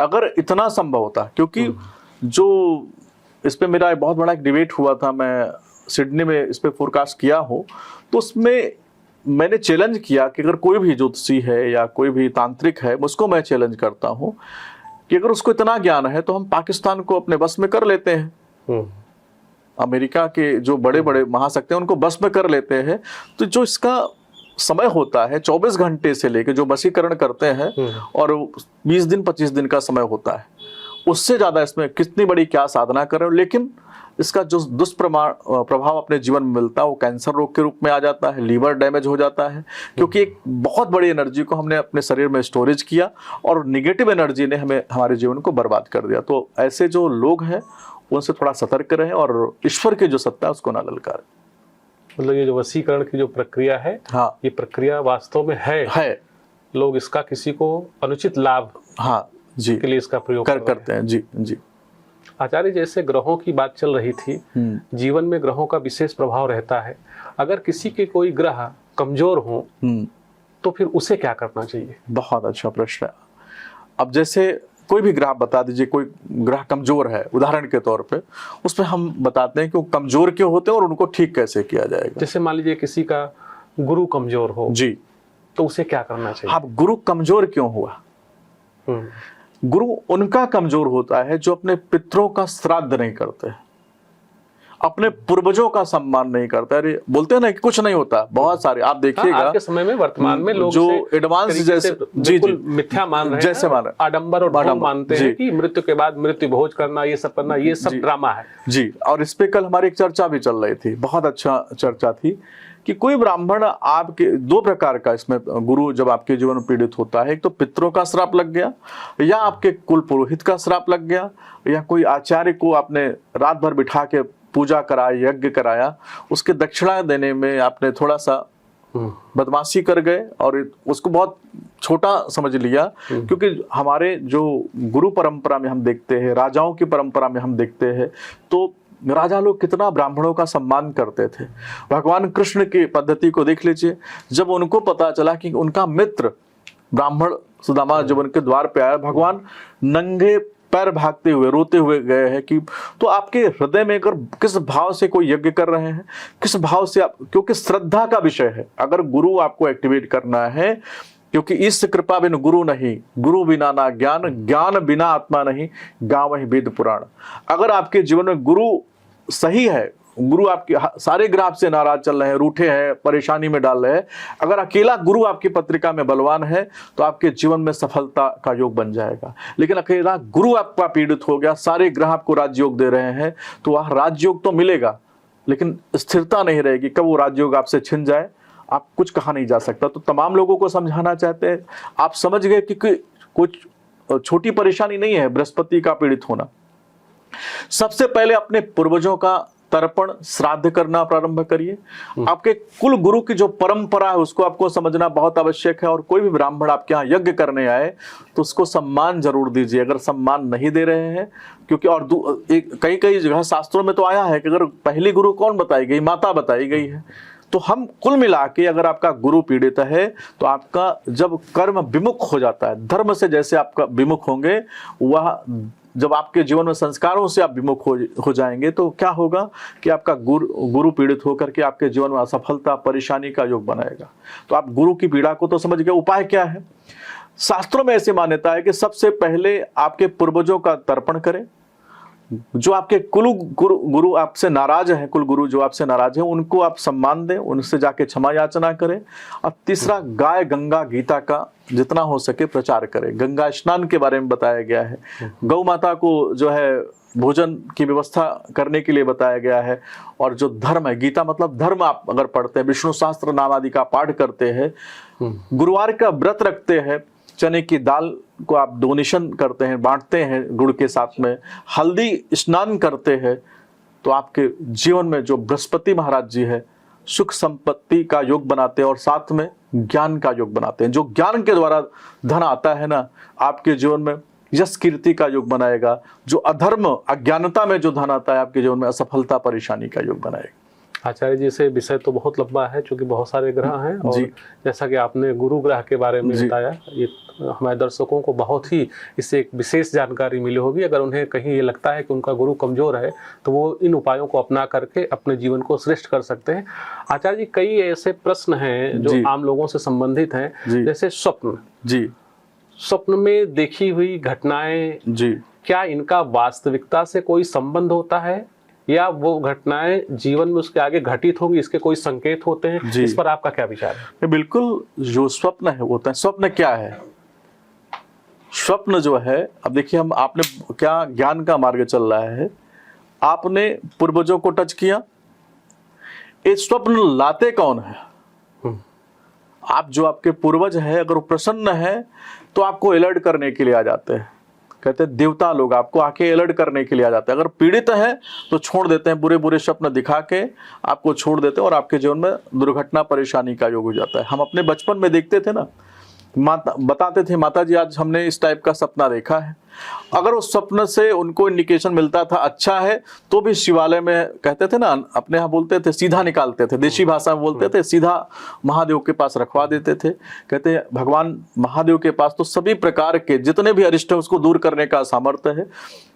अगर इतना संभव होता, क्योंकि जो इस पे मेरा बहुत बड़ा एक डिबेट हुआ था, मैं सिडनी में इस पे फोरकास्ट किया हो, तो उसमें मैंने चैलेंज किया कि अगर कोई भी ज्योतिषी है या कोई भी तांत्रिक है, उसको मैं चैलेंज करता हूँ कि अगर उसको इतना ज्ञान है तो हम पाकिस्तान को अपने बस में कर लेते हैं, अमेरिका के जो बड़े बड़े महाशक्ति हैं उनको बस में कर लेते हैं। तो जो इसका समय होता है 24 घंटे से लेके जो वशीकरण करते हैं, और 20 दिन 25 दिन का समय होता है, उससे ज्यादा इसमें कितनी बड़ी क्या साधना कर रहे हो। लेकिन इसका जो दुष्प्रभाव अपने जीवन में मिलता है वो कैंसर रोग के रूप में आ जाता है, लीवर डैमेज हो जाता है, क्योंकि एक बहुत बड़ी एनर्जी को हमने अपने शरीर में स्टोरेज किया और निगेटिव एनर्जी ने हमें हमारे जीवन को बर्बाद कर दिया। तो ऐसे जो लोग हैं उनसे थोड़ा सतर्क रहें और ईश्वर की जो सत्ता है उसको ना ललकारें। मतलब ये जो वशीकरण की जो प्रक्रिया है, हाँ, ये प्रक्रिया वास्तव में है। लोग इसका किसी को अनुचित लाभ हाँ जी के लिए इसका प्रयोग करते हैं। जी जी। आचार्य, जैसे ग्रहों की बात चल रही थी, जीवन में ग्रहों का विशेष प्रभाव रहता है। अगर किसी के कोई ग्रह कमजोर हो तो फिर उसे क्या करना चाहिए? बहुत अच्छा प्रश्न है। अब जैसे कोई भी ग्रह बता दीजिए, कोई ग्रह कमजोर है उदाहरण के तौर पे, उसमें हम बताते हैं कि वो कमजोर क्यों होते हैं और उनको ठीक कैसे किया जाएगा। जैसे मान लीजिए किसी का गुरु कमजोर हो जी, तो उसे क्या करना चाहिए? अब गुरु कमजोर क्यों हुआ? गुरु उनका कमजोर होता है जो अपने पितरों का श्राद्ध नहीं करते, अपने पूर्वजों का सम्मान नहीं करता। अरे बोलते हैं ना कि कुछ नहीं होता, बहुत सारे आप देखिएगा। आज के समय में वर्तमान में लोग जो एडवांस जैसे जी मिथ्या मान रहे हैं, जैसे मान रहे आडंबर और ढोंग मानते हैं कि मृत्यु के बाद मृत्यु भोज करना, ये सब करना, ये सब ड्रामा है जी। और इस पे कल हमारी एक चर्चा भी चल रही थी, बहुत अच्छा चर्चा थी कि कोई ब्राह्मण आपके दो प्रकार का इसमें गुरु जब आपके जीवन में पीड़ित होता है, एक तो पितरों का श्राप लग गया, या आपके कुल पुरोहित का श्राप लग गया, या कोई आचार्य को आपने रात भर बिठा के पूजा कराया, यज्ञ कराया, उसके दक्षिणा देने में आपने थोड़ा सा बदमाशी कर गए और उसको बहुत छोटा समझ लिया। क्योंकि हमारे जो गुरु परंपरा में हम देखते हैं, राजाओं की परंपरा में हम देखते हैं, तो राजा लोग कितना ब्राह्मणों का सम्मान करते थे। भगवान कृष्ण की पद्धति को देख लीजिए, जब उनको पता चला कि उनका मित्र ब्राह्मण सुदामा जब उनके द्वार पे आया, भगवान नंगे पैर भागते हुए रोते हुए गए हैं कि तो आपके हृदय में अगर किस भाव से कोई यज्ञ कर रहे हैं, किस भाव से आप, क्योंकि श्रद्धा का विषय है। अगर गुरु आपको एक्टिवेट करना है, क्योंकि इस कृपा बिन गुरु नहीं, गुरु बिना ना ज्ञान, ज्ञान बिना आत्मा नहीं, गावहि वेद पुराण। अगर आपके जीवन में गुरु सही है, गुरु आपके सारे ग्रह आपसे नाराज चल रहे हैं, रूठे हैं, परेशानी में डाल रहे हैं, अगर अकेला गुरु आपकी पत्रिका में बलवान है तो आपके जीवन में सफलता का योग बन जाएगा। लेकिन अकेला गुरु आपका पीड़ित हो गया, सारे ग्रह आपको राजयोग दे रहे हैं, तो वह राजयोग तो मिलेगा लेकिन स्थिरता नहीं रहेगी। कब वो राजयोग आपसे छिन जाए आप कुछ कहा नहीं जा सकता। तो तमाम लोगों को समझाना चाहते हैं, आप समझ गए कि कुछ छोटी परेशानी नहीं है बृहस्पति का पीड़ित होना। सबसे पहले अपने पूर्वजों का तर्पण श्राद्ध करना प्रारंभ करिए। आपके कुल गुरु की जो परंपरा है उसको आपको समझना बहुत आवश्यक है। और कोई भी ब्राह्मण आपके यहाँ यज्ञ करने आए तो उसको सम्मान जरूर दीजिए। अगर सम्मान नहीं दे रहे हैं, क्योंकि और कई कई जगह शास्त्रों में तो आया है कि अगर पहली गुरु कौन बताई गई, माता बताई गई है। तो हम कुल मिला के अगर आपका गुरु पीड़ित है तो आपका जब कर्म विमुख हो जाता है, धर्म से जैसे आपका विमुख होंगे, वह जब आपके जीवन में संस्कारों से आप विमुख हो जाएंगे तो क्या होगा कि आपका गुरु पीड़ित होकर के आपके जीवन में असफलता, परेशानी का योग बनाएगा। तो आप गुरु की पीड़ा को तो समझ गए। उपाय क्या है? शास्त्रों में ऐसी मान्यता है कि सबसे पहले आपके पूर्वजों का तर्पण करें। जो आपके कुल गुरु आपसे नाराज हैं, कुल गुरु जो आपसे नाराज हैं, उनको आप सम्मान दें, उनसे जाके क्षमा याचना करें। और तीसरा, गाय गंगा गीता का जितना हो सके प्रचार करें। गंगा स्नान के बारे में बताया गया है, गौ माता को जो है भोजन की व्यवस्था करने के लिए बताया गया है। और जो धर्म है, गीता मतलब धर्म, आप अगर पढ़ते हैं, विष्णु सहस्त्र नाम आदि का पाठ करते हैं, गुरुवार का व्रत रखते हैं, चने की दाल को आप डोनेशन करते हैं, बांटते हैं गुड़ के साथ में, हल्दी स्नान करते हैं, तो आपके जीवन में जो बृहस्पति महाराज जी है सुख संपत्ति का योग बनाते हैं और साथ में ज्ञान का योग बनाते हैं। जो ज्ञान के द्वारा धन आता है ना, आपके जीवन में यश कीर्ति का योग बनाएगा। जो अधर्म अज्ञानता में जो धन आता है आपके जीवन में असफलता परेशानी का योग बनाएगा। आचार्य जी से विषय तो बहुत लंबा है, क्योंकि बहुत सारे ग्रह हैं और जैसा कि आपने गुरु ग्रह के बारे में बताया, ये हमारे दर्शकों को बहुत ही इससे एक विशेष जानकारी मिली होगी। अगर उन्हें कहीं ये लगता है कि उनका गुरु कमजोर है तो वो इन उपायों को अपना करके अपने जीवन को श्रेष्ठ कर सकते हैं। आचार्य जी, कई ऐसे प्रश्न हैं जो आम लोगों से संबंधित हैं, जैसे स्वप्न। जी, स्वप्न में देखी हुई घटनाएं, क्या इनका वास्तविकता से कोई संबंध होता है या वो घटनाएं जीवन में उसके आगे घटित होंगी, इसके कोई संकेत होते हैं? इस पर आपका क्या विचार है? बिल्कुल, जो स्वप्न है होता है। स्वप्न क्या है? स्वप्न जो है, अब देखिए हम आपने क्या ज्ञान का मार्ग चल रहा है, आपने पूर्वजों को टच किया, ये स्वप्न लाते कौन है? आप जो आपके पूर्वज है, अगर वो प्रसन्न है तो आपको अलर्ट करने के लिए आ जाते हैं। कहते हैं देवता लोग आपको आके अलर्ट करने के लिए आ जाते हैं। अगर पीड़ित है तो छोड़ देते हैं, बुरे बुरे स्वप्न दिखा के आपको छोड़ देते हैं और आपके जीवन में दुर्घटना परेशानी का योग हो जाता है। हम अपने बचपन में देखते थे ना माता बताते थे, माता जी आज हमने इस टाइप का सपना देखा है। अगर उस स्वप्न से उनको इंडिकेशन मिलता था अच्छा है, तो भी शिवालय में कहते थे ना, अपने यहाँ बोलते थे सीधा निकालते थे, देशी भाषा में बोलते थे, सीधा महादेव के पास रखवा देते थे। कहते हैं भगवान महादेव के पास तो सभी प्रकार के जितने भी अरिष्ट है उसको दूर करने का सामर्थ्य है।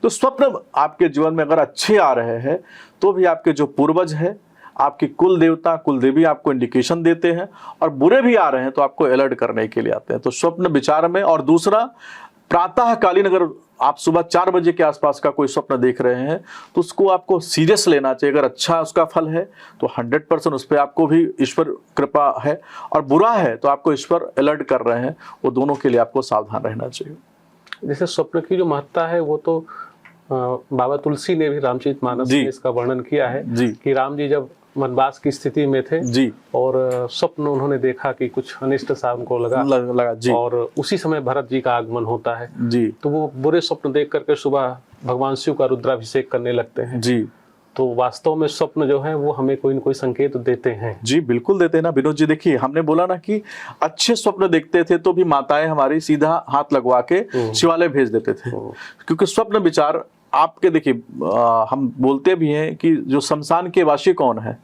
तो स्वप्न आपके जीवन में अगर अच्छे आ रहे हैं तो भी आपके जो पूर्वज है, आपकी कुल देवता कुल देवी आपको इंडिकेशन देते हैं, और बुरे भी आ रहे हैं तो आपको अलर्ट करने के लिए आते हैं। तो स्वप्न विचार में। और दूसरा, प्रातःकालीन अगर आप सुबह 4 बजे के आसपास का कोई स्वप्न देख रहे हैं तो उसको आपको सीरियस लेना चाहिए। अगर अच्छा उसका फल है तो 100% उस पर आपको भी ईश्वर कृपा है, और बुरा है तो आपको ईश्वर अलर्ट कर रहे हैं, वो दोनों के लिए आपको सावधान रहना चाहिए। जैसे स्वप्न की जो महत्ता है वो तो बाबा तुलसी ने भी रामचरितमानस में इसका वर्णन किया है कि राम जी जब वनवास की स्थिति में थे जी, और स्वप्न उन्होंने देखा कि कुछ अनिष्ट सा उनको लगा जी, और उसी समय भरत जी का आगमन होता है जी, तो वो बुरे स्वप्न देख करके सुबह भगवान शिव का रुद्राभिषेक करने लगते हैं जी। तो वास्तव में स्वप्न जो है वो हमें कोई न कोई संकेत देते हैं। जी बिल्कुल देते हैं ना विनोद जी। देखिए हमने बोला ना कि अच्छे स्वप्न देखते थे तो भी माताएं हमारी सीधा हाथ लगवा के शिवालय भेज देते थे, क्योंकि स्वप्न विचार आपके, देखिए हम बोलते भी हैं कि जो शमशान के वासी कौन है,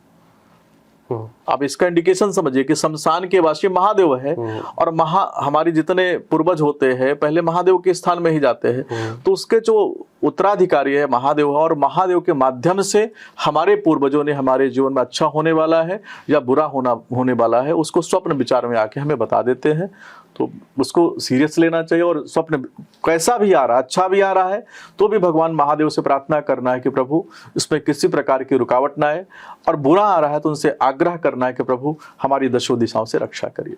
आप इसका इंडिकेशन समझिए कि शमशान के वासी महादेव है, और हमारी जितने पूर्वज होते हैं पहले महादेव के स्थान में ही जाते हैं, तो उसके जो उत्तराधिकारी है महादेव है, और महादेव के माध्यम से हमारे पूर्वजों ने हमारे जीवन में अच्छा होने वाला है या बुरा होने वाला है उसको स्वप्न विचार में आके हमें बता देते हैं। तो उसको सीरियस लेना चाहिए, और स्वप्न कैसा भी आ रहा है, अच्छा भी आ रहा है तो भी भगवान महादेव से प्रार्थना करना है कि प्रभु इसमें किसी प्रकार की रुकावट ना आए, और बुरा आ रहा है तो उनसे आग्रह करना है कि प्रभु हमारी दशों दिशाओं से रक्षा करिए।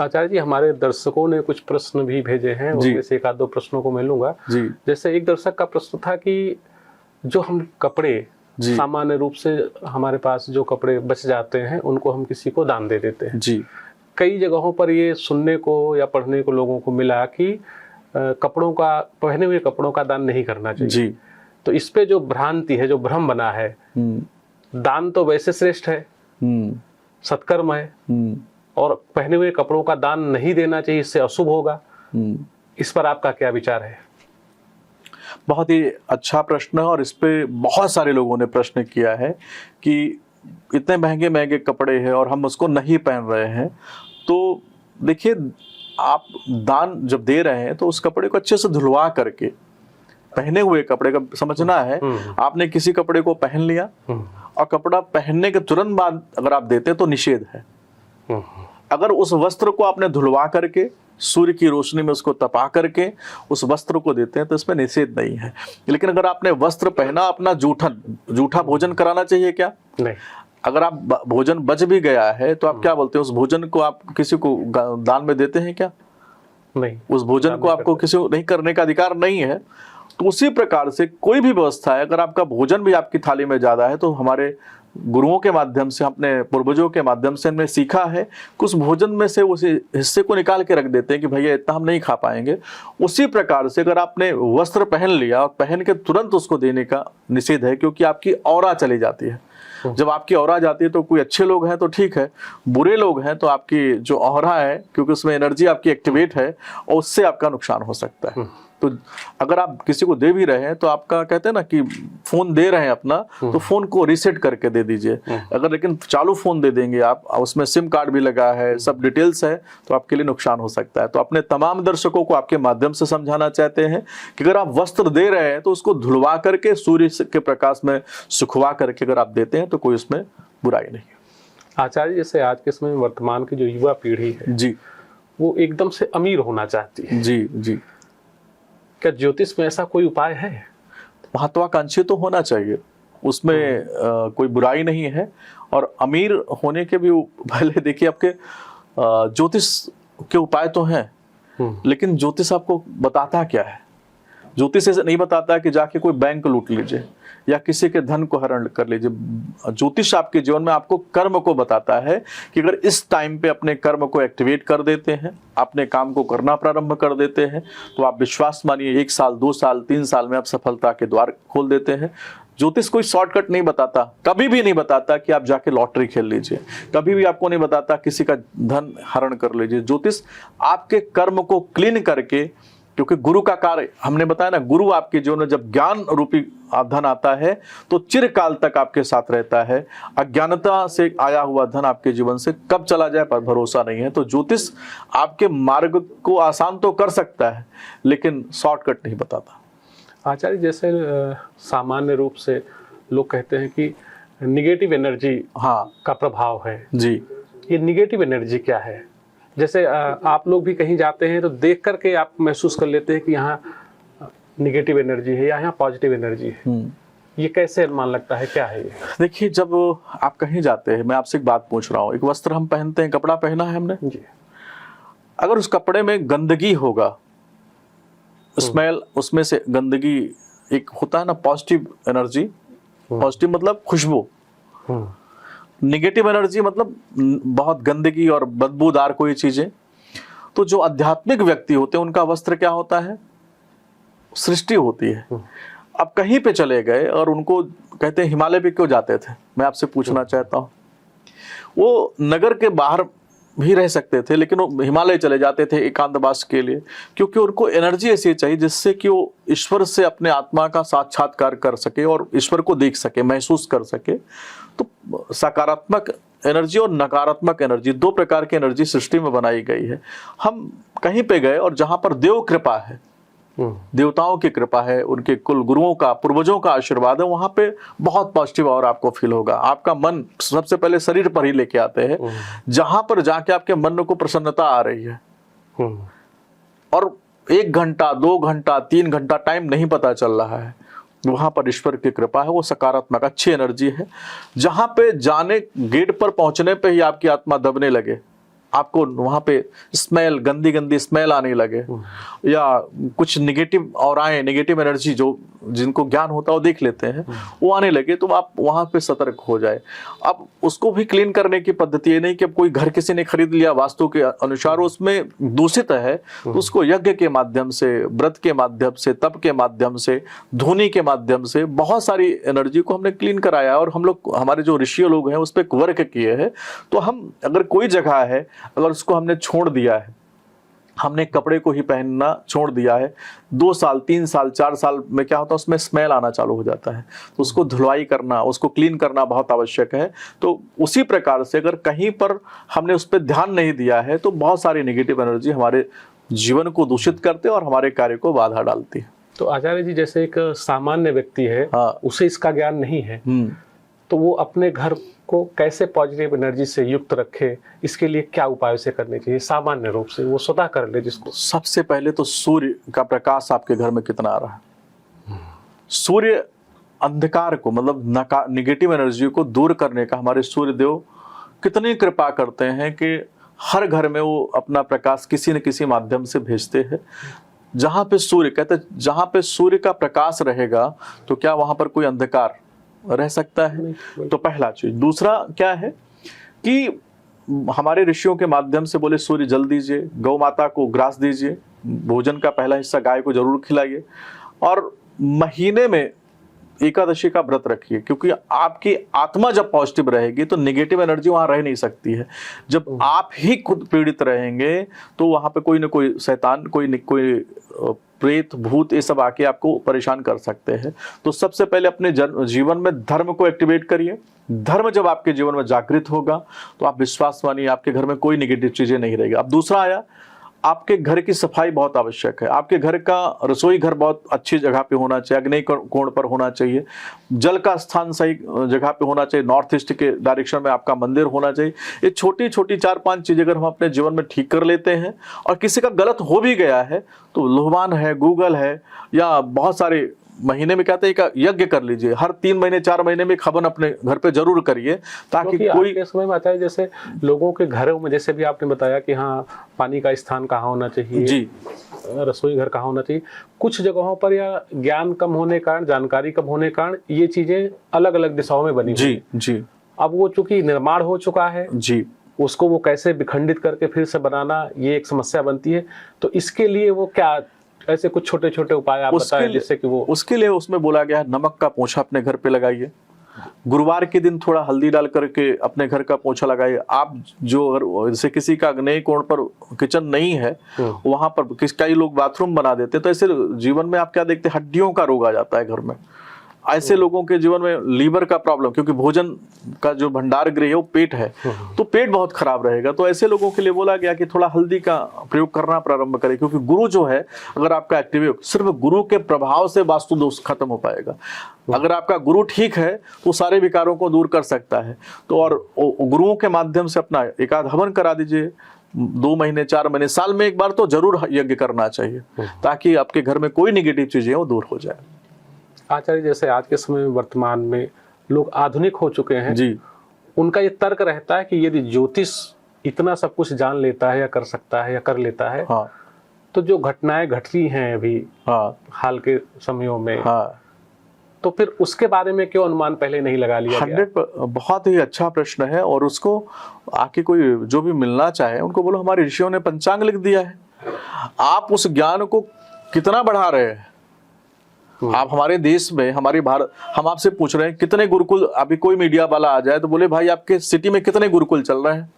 आचार्य जी, हमारे दर्शकों ने कुछ प्रश्न भी भेजे हैं, उनमें से 1-2 प्रश्नों को मैं लूंगा। जैसे एक दर्शक का प्रश्न था कि जो हम कपड़े सामान्य रूप से हमारे पास जो कपड़े बच जाते हैं उनको हम किसी को दान दे देते हैं जी। कई जगहों पर ये सुनने को या पढ़ने को लोगों को मिला कि कपड़ों का, पहने हुए कपड़ों का दान नहीं करना चाहिए जी। तो इस पे जो भ्रांति है, जो भ्रम बना है, दान तो वैसे श्रेष्ठ है, सत्कर्म है, और पहने हुए कपड़ों का दान नहीं देना चाहिए, इससे अशुभ होगा। इस पर आपका क्या विचार है? बहुत ही अच्छा प्रश्न है, और इस पे बहुत सारे लोगों ने प्रश्न किया है कि इतने महंगे महंगे कपड़े हैं और हम उसको नहीं पहन रहे हैं। तो देखिए, आप दान जब दे रहे हैं तो उस कपड़े को अच्छे से धुलवा करके, पहने हुए कपड़े का समझना है, आपने किसी कपड़े को पहन लिया और कपड़ा पहनने के तुरंत बाद अगर आप देते हैं तो निषेध है। अगर उस वस्त्र को आपने धुलवा करके सूर्य की रोशनी में उसको तपा करके उस वस्त्र को देते हैं तो इसमें निषेध नहीं है। लेकिन अगर आपने वस्त्र पहना, अपना जूठा भोजन कराना चाहिए क्या? नहीं। अगर आप भोजन बच भी गया है तो आप क्या बोलते हैं, उस भोजन को आप किसी को दान में देते हैं क्या? नहीं। उस भोजन को आपको किसी को नहीं करने का अधिकार नहीं है। तो उसी प्रकार से कोई भी व्यवस्था है, अगर आपका भोजन भी आपकी थाली में ज्यादा है तो हमारे गुरुओं के माध्यम से, अपने पूर्वजों के माध्यम से हमने सीखा है कि उस भोजन में से उस हिस्से को निकाल के रख देते हैं कि भैया इतना हम नहीं खा पाएंगे। उसी प्रकार से अगर आपने वस्त्र पहन लिया और पहन के तुरंत उसको देने का निषेध है, क्योंकि आपकी औरा चली जाती है। जब आपकी औरा जाती है तो कोई अच्छे लोग हैं तो ठीक है, बुरे लोग हैं तो आपकी जो औरा है, क्योंकि उसमें एनर्जी आपकी एक्टिवेट है और उससे आपका नुकसान हो सकता है। तो अगर आप किसी को दे भी रहे हैं तो आपका, कहते हैं ना कि फोन दे रहे हैं अपना, तो फोन को रीसेट करके दे दीजिए। अगर लेकिन चालू फोन दे देंगे आप, उसमें सिम कार्ड भी लगा है, सब डिटेल्स है, तो आपके लिए नुकसान हो सकता है। तो अपने तमाम दर्शकों को आपके माध्यम से समझाना चाहते हैं कि अगर आप वस्त्र दे रहे हैं तो उसको धुलवा करके सूर्य के प्रकाश में सुखवा करके अगर आप देते हैं तो कोई उसमें बुराई नहीं है। आचार्य, जैसे आज के समय में वर्तमान की जो युवा पीढ़ी है जी, वो एकदम से अमीर होना चाहती है जी जी, क्या ज्योतिष में ऐसा कोई उपाय है? महत्वाकांक्षी तो होना चाहिए, उसमें कोई बुराई नहीं है। और अमीर होने के भी पहले देखिए, आपके ज्योतिष के उपाय तो हैं, लेकिन ज्योतिष आपको बताता क्या है? ज्योतिष ऐसे नहीं बताता कि जाके कोई बैंक लूट लीजिए या किसी के धन को हरण कर लीजिए। ज्योतिष आपके जीवन में आपको कर्म को बताता है कि अगर इस टाइम पे अपने कर्म को एक्टिवेट कर देते हैं, अपने काम को करना प्रारंभ कर देते हैं, तो आप विश्वास मानिए 1 साल 2 साल 3 साल में आप सफलता के द्वार खोल देते हैं। ज्योतिष कोई शॉर्टकट नहीं बताता, कभी भी नहीं बताता कि आप जाके लॉटरी खेल लीजिए, कभी भी आपको नहीं बताता किसी का धन हरण कर लीजिए। ज्योतिष आपके कर्म को क्लीन करके, क्योंकि गुरु का कार्य हमने बताया ना, गुरु आपके जीवन में जब ज्ञान रूपी धन आता है तो चिरकाल तक आपके साथ रहता है। अज्ञानता से आया हुआ धन आपके जीवन से कब चला जाए पर भरोसा नहीं है। तो ज्योतिष आपके मार्ग को आसान तो कर सकता है लेकिन शॉर्टकट नहीं बताता। आचार्य, जैसे सामान्य रूप से लोग कहते हैं कि निगेटिव एनर्जी हाँ का प्रभाव है जी। ये निगेटिव एनर्जी क्या है? जैसे आप लोग भी कहीं जाते हैं तो देख करके आप महसूस कर लेते हैं कि यहाँ निगेटिव एनर्जी है या यहाँ पॉजिटिव एनर्जी है। ये कैसे अनुमान लगता है, क्या है ये? देखिए, जब आप कहीं जाते हैं, मैं आपसे एक बात पूछ रहा हूँ, एक वस्त्र हम पहनते हैं, कपड़ा पहना है हमने जी, अगर उस कपड़े में गंदगी होगा, स्मेल, उसमें से गंदगी, एक होता है ना पॉजिटिव एनर्जी, पॉजिटिव मतलब खुशबू, निगेटिव एनर्जी मतलब बहुत गंदगी और बदबूदार कोई चीजें। तो जो आध्यात्मिक व्यक्ति होते हैं उनका वस्त्र क्या होता है? सृष्टि होती है। अब कहीं पे चले गए और उनको कहते हैं हिमालय पे क्यों जाते थे, मैं आपसे पूछना चाहता हूँ। वो नगर के बाहर भी रह सकते थे लेकिन वो हिमालय चले जाते थे एकांतवास के लिए, क्योंकि उनको एनर्जी ऐसी चाहिए जिससे कि वो ईश्वर से अपने आत्मा का साक्षात्कार कर सके और ईश्वर को देख सके, महसूस कर सके। तो सकारात्मक एनर्जी और नकारात्मक एनर्जी, दो प्रकार की एनर्जी सृष्टि में बनाई गई है। हम कहीं पे गए और जहां पर देव कृपा है, देवताओं की कृपा है, उनके कुल गुरुओं का, पूर्वजों का आशीर्वाद है, वहां पे बहुत पॉजिटिव और आपको फील होगा। आपका मन सबसे पहले शरीर पर ही लेके आते हैं, जहां पर जाके आपके मन को प्रसन्नता आ रही है। और 1 घंटा 2 घंटा 3 घंटा टाइम नहीं पता चल रहा है, वहां पर ईश्वर की कृपा है, वो सकारात्मक अच्छी एनर्जी है। जहां पे जाने, गेट पर पहुंचने पे ही आपकी आत्मा दबने लगे, आपको वहां पे स्मेल, गंदी गंदी स्मेल आने लगे, या कुछ निगेटिव और आए, निगेटिव एनर्जी जो जिनको ज्ञान होता है वो देख लेते हैं, वो आने लगे, तो आप वहां पे सतर्क हो जाए। अब उसको भी क्लीन करने की पद्धति ये नहीं कि अब कोई घर किसी ने खरीद लिया वास्तु के अनुसार उसमें दूषित है तो उसको यज्ञ के माध्यम से, व्रत के माध्यम से, तप के माध्यम से, धुनी के माध्यम से बहुत सारी एनर्जी को हमने क्लीन कराया। और हम लोग, हमारे जो ऋषि लोग हैं उस पर वर्क किए हैं। तो हम अगर कोई जगह है, अगर उसको हमने छोड़ दिया है, हमने कपड़े को ही पहनना छोड़ दिया है, 2 साल 3 साल 4 साल में क्या होता है, उसमें स्मेल आना चालू हो जाता है, तो उसको धुलाई करना, उसको क्लीन करना बहुत आवश्यक है। तो उसी प्रकार से अगर कहीं पर हमने उस पर ध्यान नहीं दिया है तो बहुत सारी नेगेटिव एनर्जी हमारे जीवन को दूषित करते हैं और हमारे कार्य को बाधा डालती है। तो आचार्य जी, जैसे एक सामान्य व्यक्ति है, हाँ, उसे इसका ज्ञान नहीं है, तो वो अपने घर को कैसे पॉजिटिव एनर्जी से युक्त रखे, इसके लिए क्या उपाय से करने चाहिए? सामान्य रूप से वो स्वतः कर ले जिसको। सबसे पहले तो सूर्य का प्रकाश आपके घर में कितना आ रहा है। सूर्य अंधकार को, मतलब निगेटिव एनर्जी को दूर करने का हमारे सूर्य देव कितनी कृपा करते हैं कि हर घर में वो अपना प्रकाश किसी न किसी माध्यम से भेजते हैं। जहां पे सूर्य, कहते जहां पे सूर्य का प्रकाश रहेगा तो क्या वहां पर कोई अंधकार रह सकता है? तो पहला चीज। दूसरा क्या है कि हमारे ऋषियों के माध्यम से बोले सूर्य जल दीजिए, गौ माता को ग्रास दीजिए, भोजन का पहला हिस्सा गाय को जरूर खिलाइए, और महीने में एकादशी का व्रत रखिए, क्योंकि आपकी आत्मा जब पॉजिटिव रहेगी तो नेगेटिव एनर्जी वहां रह नहीं सकती है। जब आप ही खुद पीड़ित रहेंगे तो वहां पे कोई न कोई शैतान, कोई न कोई प्रेत, भूत, ये सब आके आपको परेशान कर सकते हैं। तो सबसे पहले अपने जीवन में धर्म को एक्टिवेट करिए। धर्म जब आपके जीवन में जागृत होगा तो आप विश्वास मानिए, आपके घर में कोई नेगेटिव चीजें नहीं रहेगी। अब दूसरा आया, आपके घर की सफाई बहुत आवश्यक है। आपके घर का रसोई घर बहुत अच्छी जगह पे होना चाहिए, अग्नि कोण पर होना चाहिए, जल का स्थान सही जगह पे होना चाहिए, नॉर्थ ईस्ट के डायरेक्शन में आपका मंदिर होना चाहिए। ये छोटी छोटी 4-5 चीजें अगर हम अपने जीवन में ठीक कर लेते हैं, और किसी का गलत हो भी गया है तो लोहवान है, गूगल है, या बहुत सारे महीने में कहते हैं एक यज्ञ कर लीजिए, हर 3 महीने 4 महीने में हवन अपने घर पे जरूर करिए, ताकि कोई के समय में आता है जैसे लोगों के घरों में, जैसे भी आपने बताया कि हाँ पानी का स्थान कहाँ होना चाहिए जी, रसोई घर कहाँ होना चाहिए, कुछ जगहों पर या ज्ञान कम होने के कारण, जानकारी कम होने के कारण ये चीजें अलग अलग दिशाओं में बनी जी जी। अब वो चूंकि निर्माण हो चुका है जी, उसको वो कैसे विखंडित करके फिर से बनाना, ये एक समस्या बनती है। तो इसके लिए वो क्या ऐसे कुछ छोटे छोटे उपाय आप बताएं जिससे कि वो उसके लिए उसमें बोला गया है नमक का पोछा अपने घर पे लगाइए, गुरुवार के दिन थोड़ा हल्दी डाल करके अपने घर का पोछा लगाइए। आप जो अगर जैसे किसी का अग्नेय कोण पर किचन नहीं है वहां पर कई लोग बाथरूम बना देते हैं, तो ऐसे जीवन में आप क्या देखते हैं, हड्डियों का रोग आ जाता है घर में। ऐसे लोगों के जीवन में लीवर का प्रॉब्लम, क्योंकि भोजन का जो भंडार गृह है वो पेट है, तो पेट बहुत खराब रहेगा। तो ऐसे लोगों के लिए बोला गया कि थोड़ा हल्दी का प्रयोग करना प्रारंभ करें, क्योंकि गुरु जो है अगर आपका एक्टिव है, सिर्फ गुरु के प्रभाव से वास्तु दोष खत्म हो पाएगा। अगर आपका गुरु ठीक है तो सारे विकारों को दूर कर सकता है। तो और गुरुओं के माध्यम से अपना एकाध हवन करा दीजिए, 2 महीने 4 महीने साल में एक बार तो जरूर यज्ञ करना चाहिए, ताकि आपके घर में कोई निगेटिव चीजें वो दूर हो जाए। आचार्य, जैसे आज के समय में वर्तमान में लोग आधुनिक हो चुके हैं जी, उनका ये तर्क रहता है कि यदि ज्योतिष इतना सब कुछ जान लेता है या कर सकता है या कर लेता है, हाँ, तो जो घटनाएं घटी हैं अभी हाँ, हाल के समयों में हाँ, तो फिर उसके बारे में क्यों अनुमान पहले नहीं लगा लिया गया? बहुत ही अच्छा प्रश्न है, और उसको आके कोई जो भी मिलना चाहे उनको बोलो हमारे ऋषियों ने पंचांग लिख दिया है। आप उस ज्ञान को कितना बढ़ा रहे हैं? आप हमारे देश में, हमारे भारत, हम आपसे पूछ रहे हैं कितने गुरुकुल, अभी कोई मीडिया वाला आ जाए तो बोले भाई आपके सिटी में कितने गुरुकुल चल रहे हैं,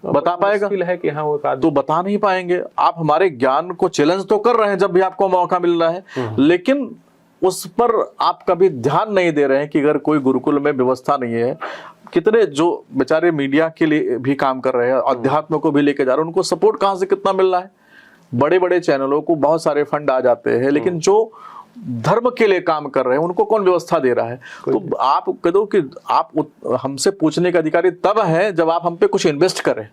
बता पाएगा? है कि हाँ, वो तो बता नहीं पाएंगे। आप हमारे ज्ञान को चैलेंज तो कर रहे हैं जब भी आपको मौका मिल रहा है, लेकिन उस पर आप कभी ध्यान नहीं दे रहे हैं कि अगर कोई गुरुकुल में व्यवस्था नहीं है। कितने जो बेचारे मीडिया के लिए भी काम कर रहे हैं, अध्यात्म को भी लेके जा रहे हैं, उनको सपोर्ट कहाँ से कितना मिल रहा है? बड़े बड़े चैनलों को बहुत सारे फंड आ जाते हैं, लेकिन जो धर्म के लिए काम कर रहे हैं उनको कौन व्यवस्था दे रहा है? तो आप कह दो कि आप हमसे पूछने का अधिकारी तब है जब आप हम पे कुछ इन्वेस्ट करें,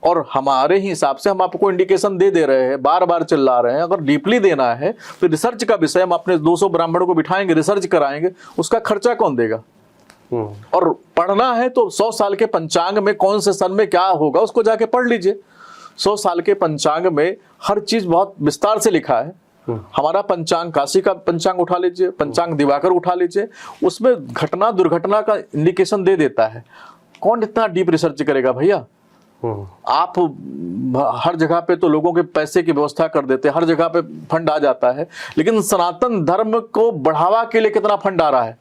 और हमारे ही हिसाब से हम आपको इंडिकेशन दे रहे हैं, बार बार चिल्ला रहे हैं। अगर डीपली देना है तो रिसर्च का विषय हम अपने 200 ब्राह्मणों को बिठाएंगे, रिसर्च कराएंगे, उसका खर्चा कौन देगा? और पढ़ना है तो 100 साल के पंचांग में कौन से सन में क्या होगा उसको जाके पढ़ लीजिए। 100 साल के पंचांग में हर चीज बहुत विस्तार से लिखा है। हमारा पंचांग, काशी का पंचांग उठा लीजिए, पंचांग दिवाकर उठा लीजिए, उसमें घटना दुर्घटना का इंडिकेशन दे देता है। कौन इतना डीप रिसर्च करेगा भैया? आप हर जगह पे तो लोगों के पैसे की व्यवस्था कर देते हैं, हर जगह पे फंड आ जाता है, लेकिन सनातन धर्म को बढ़ावा के लिए कितना फंड आ रहा है?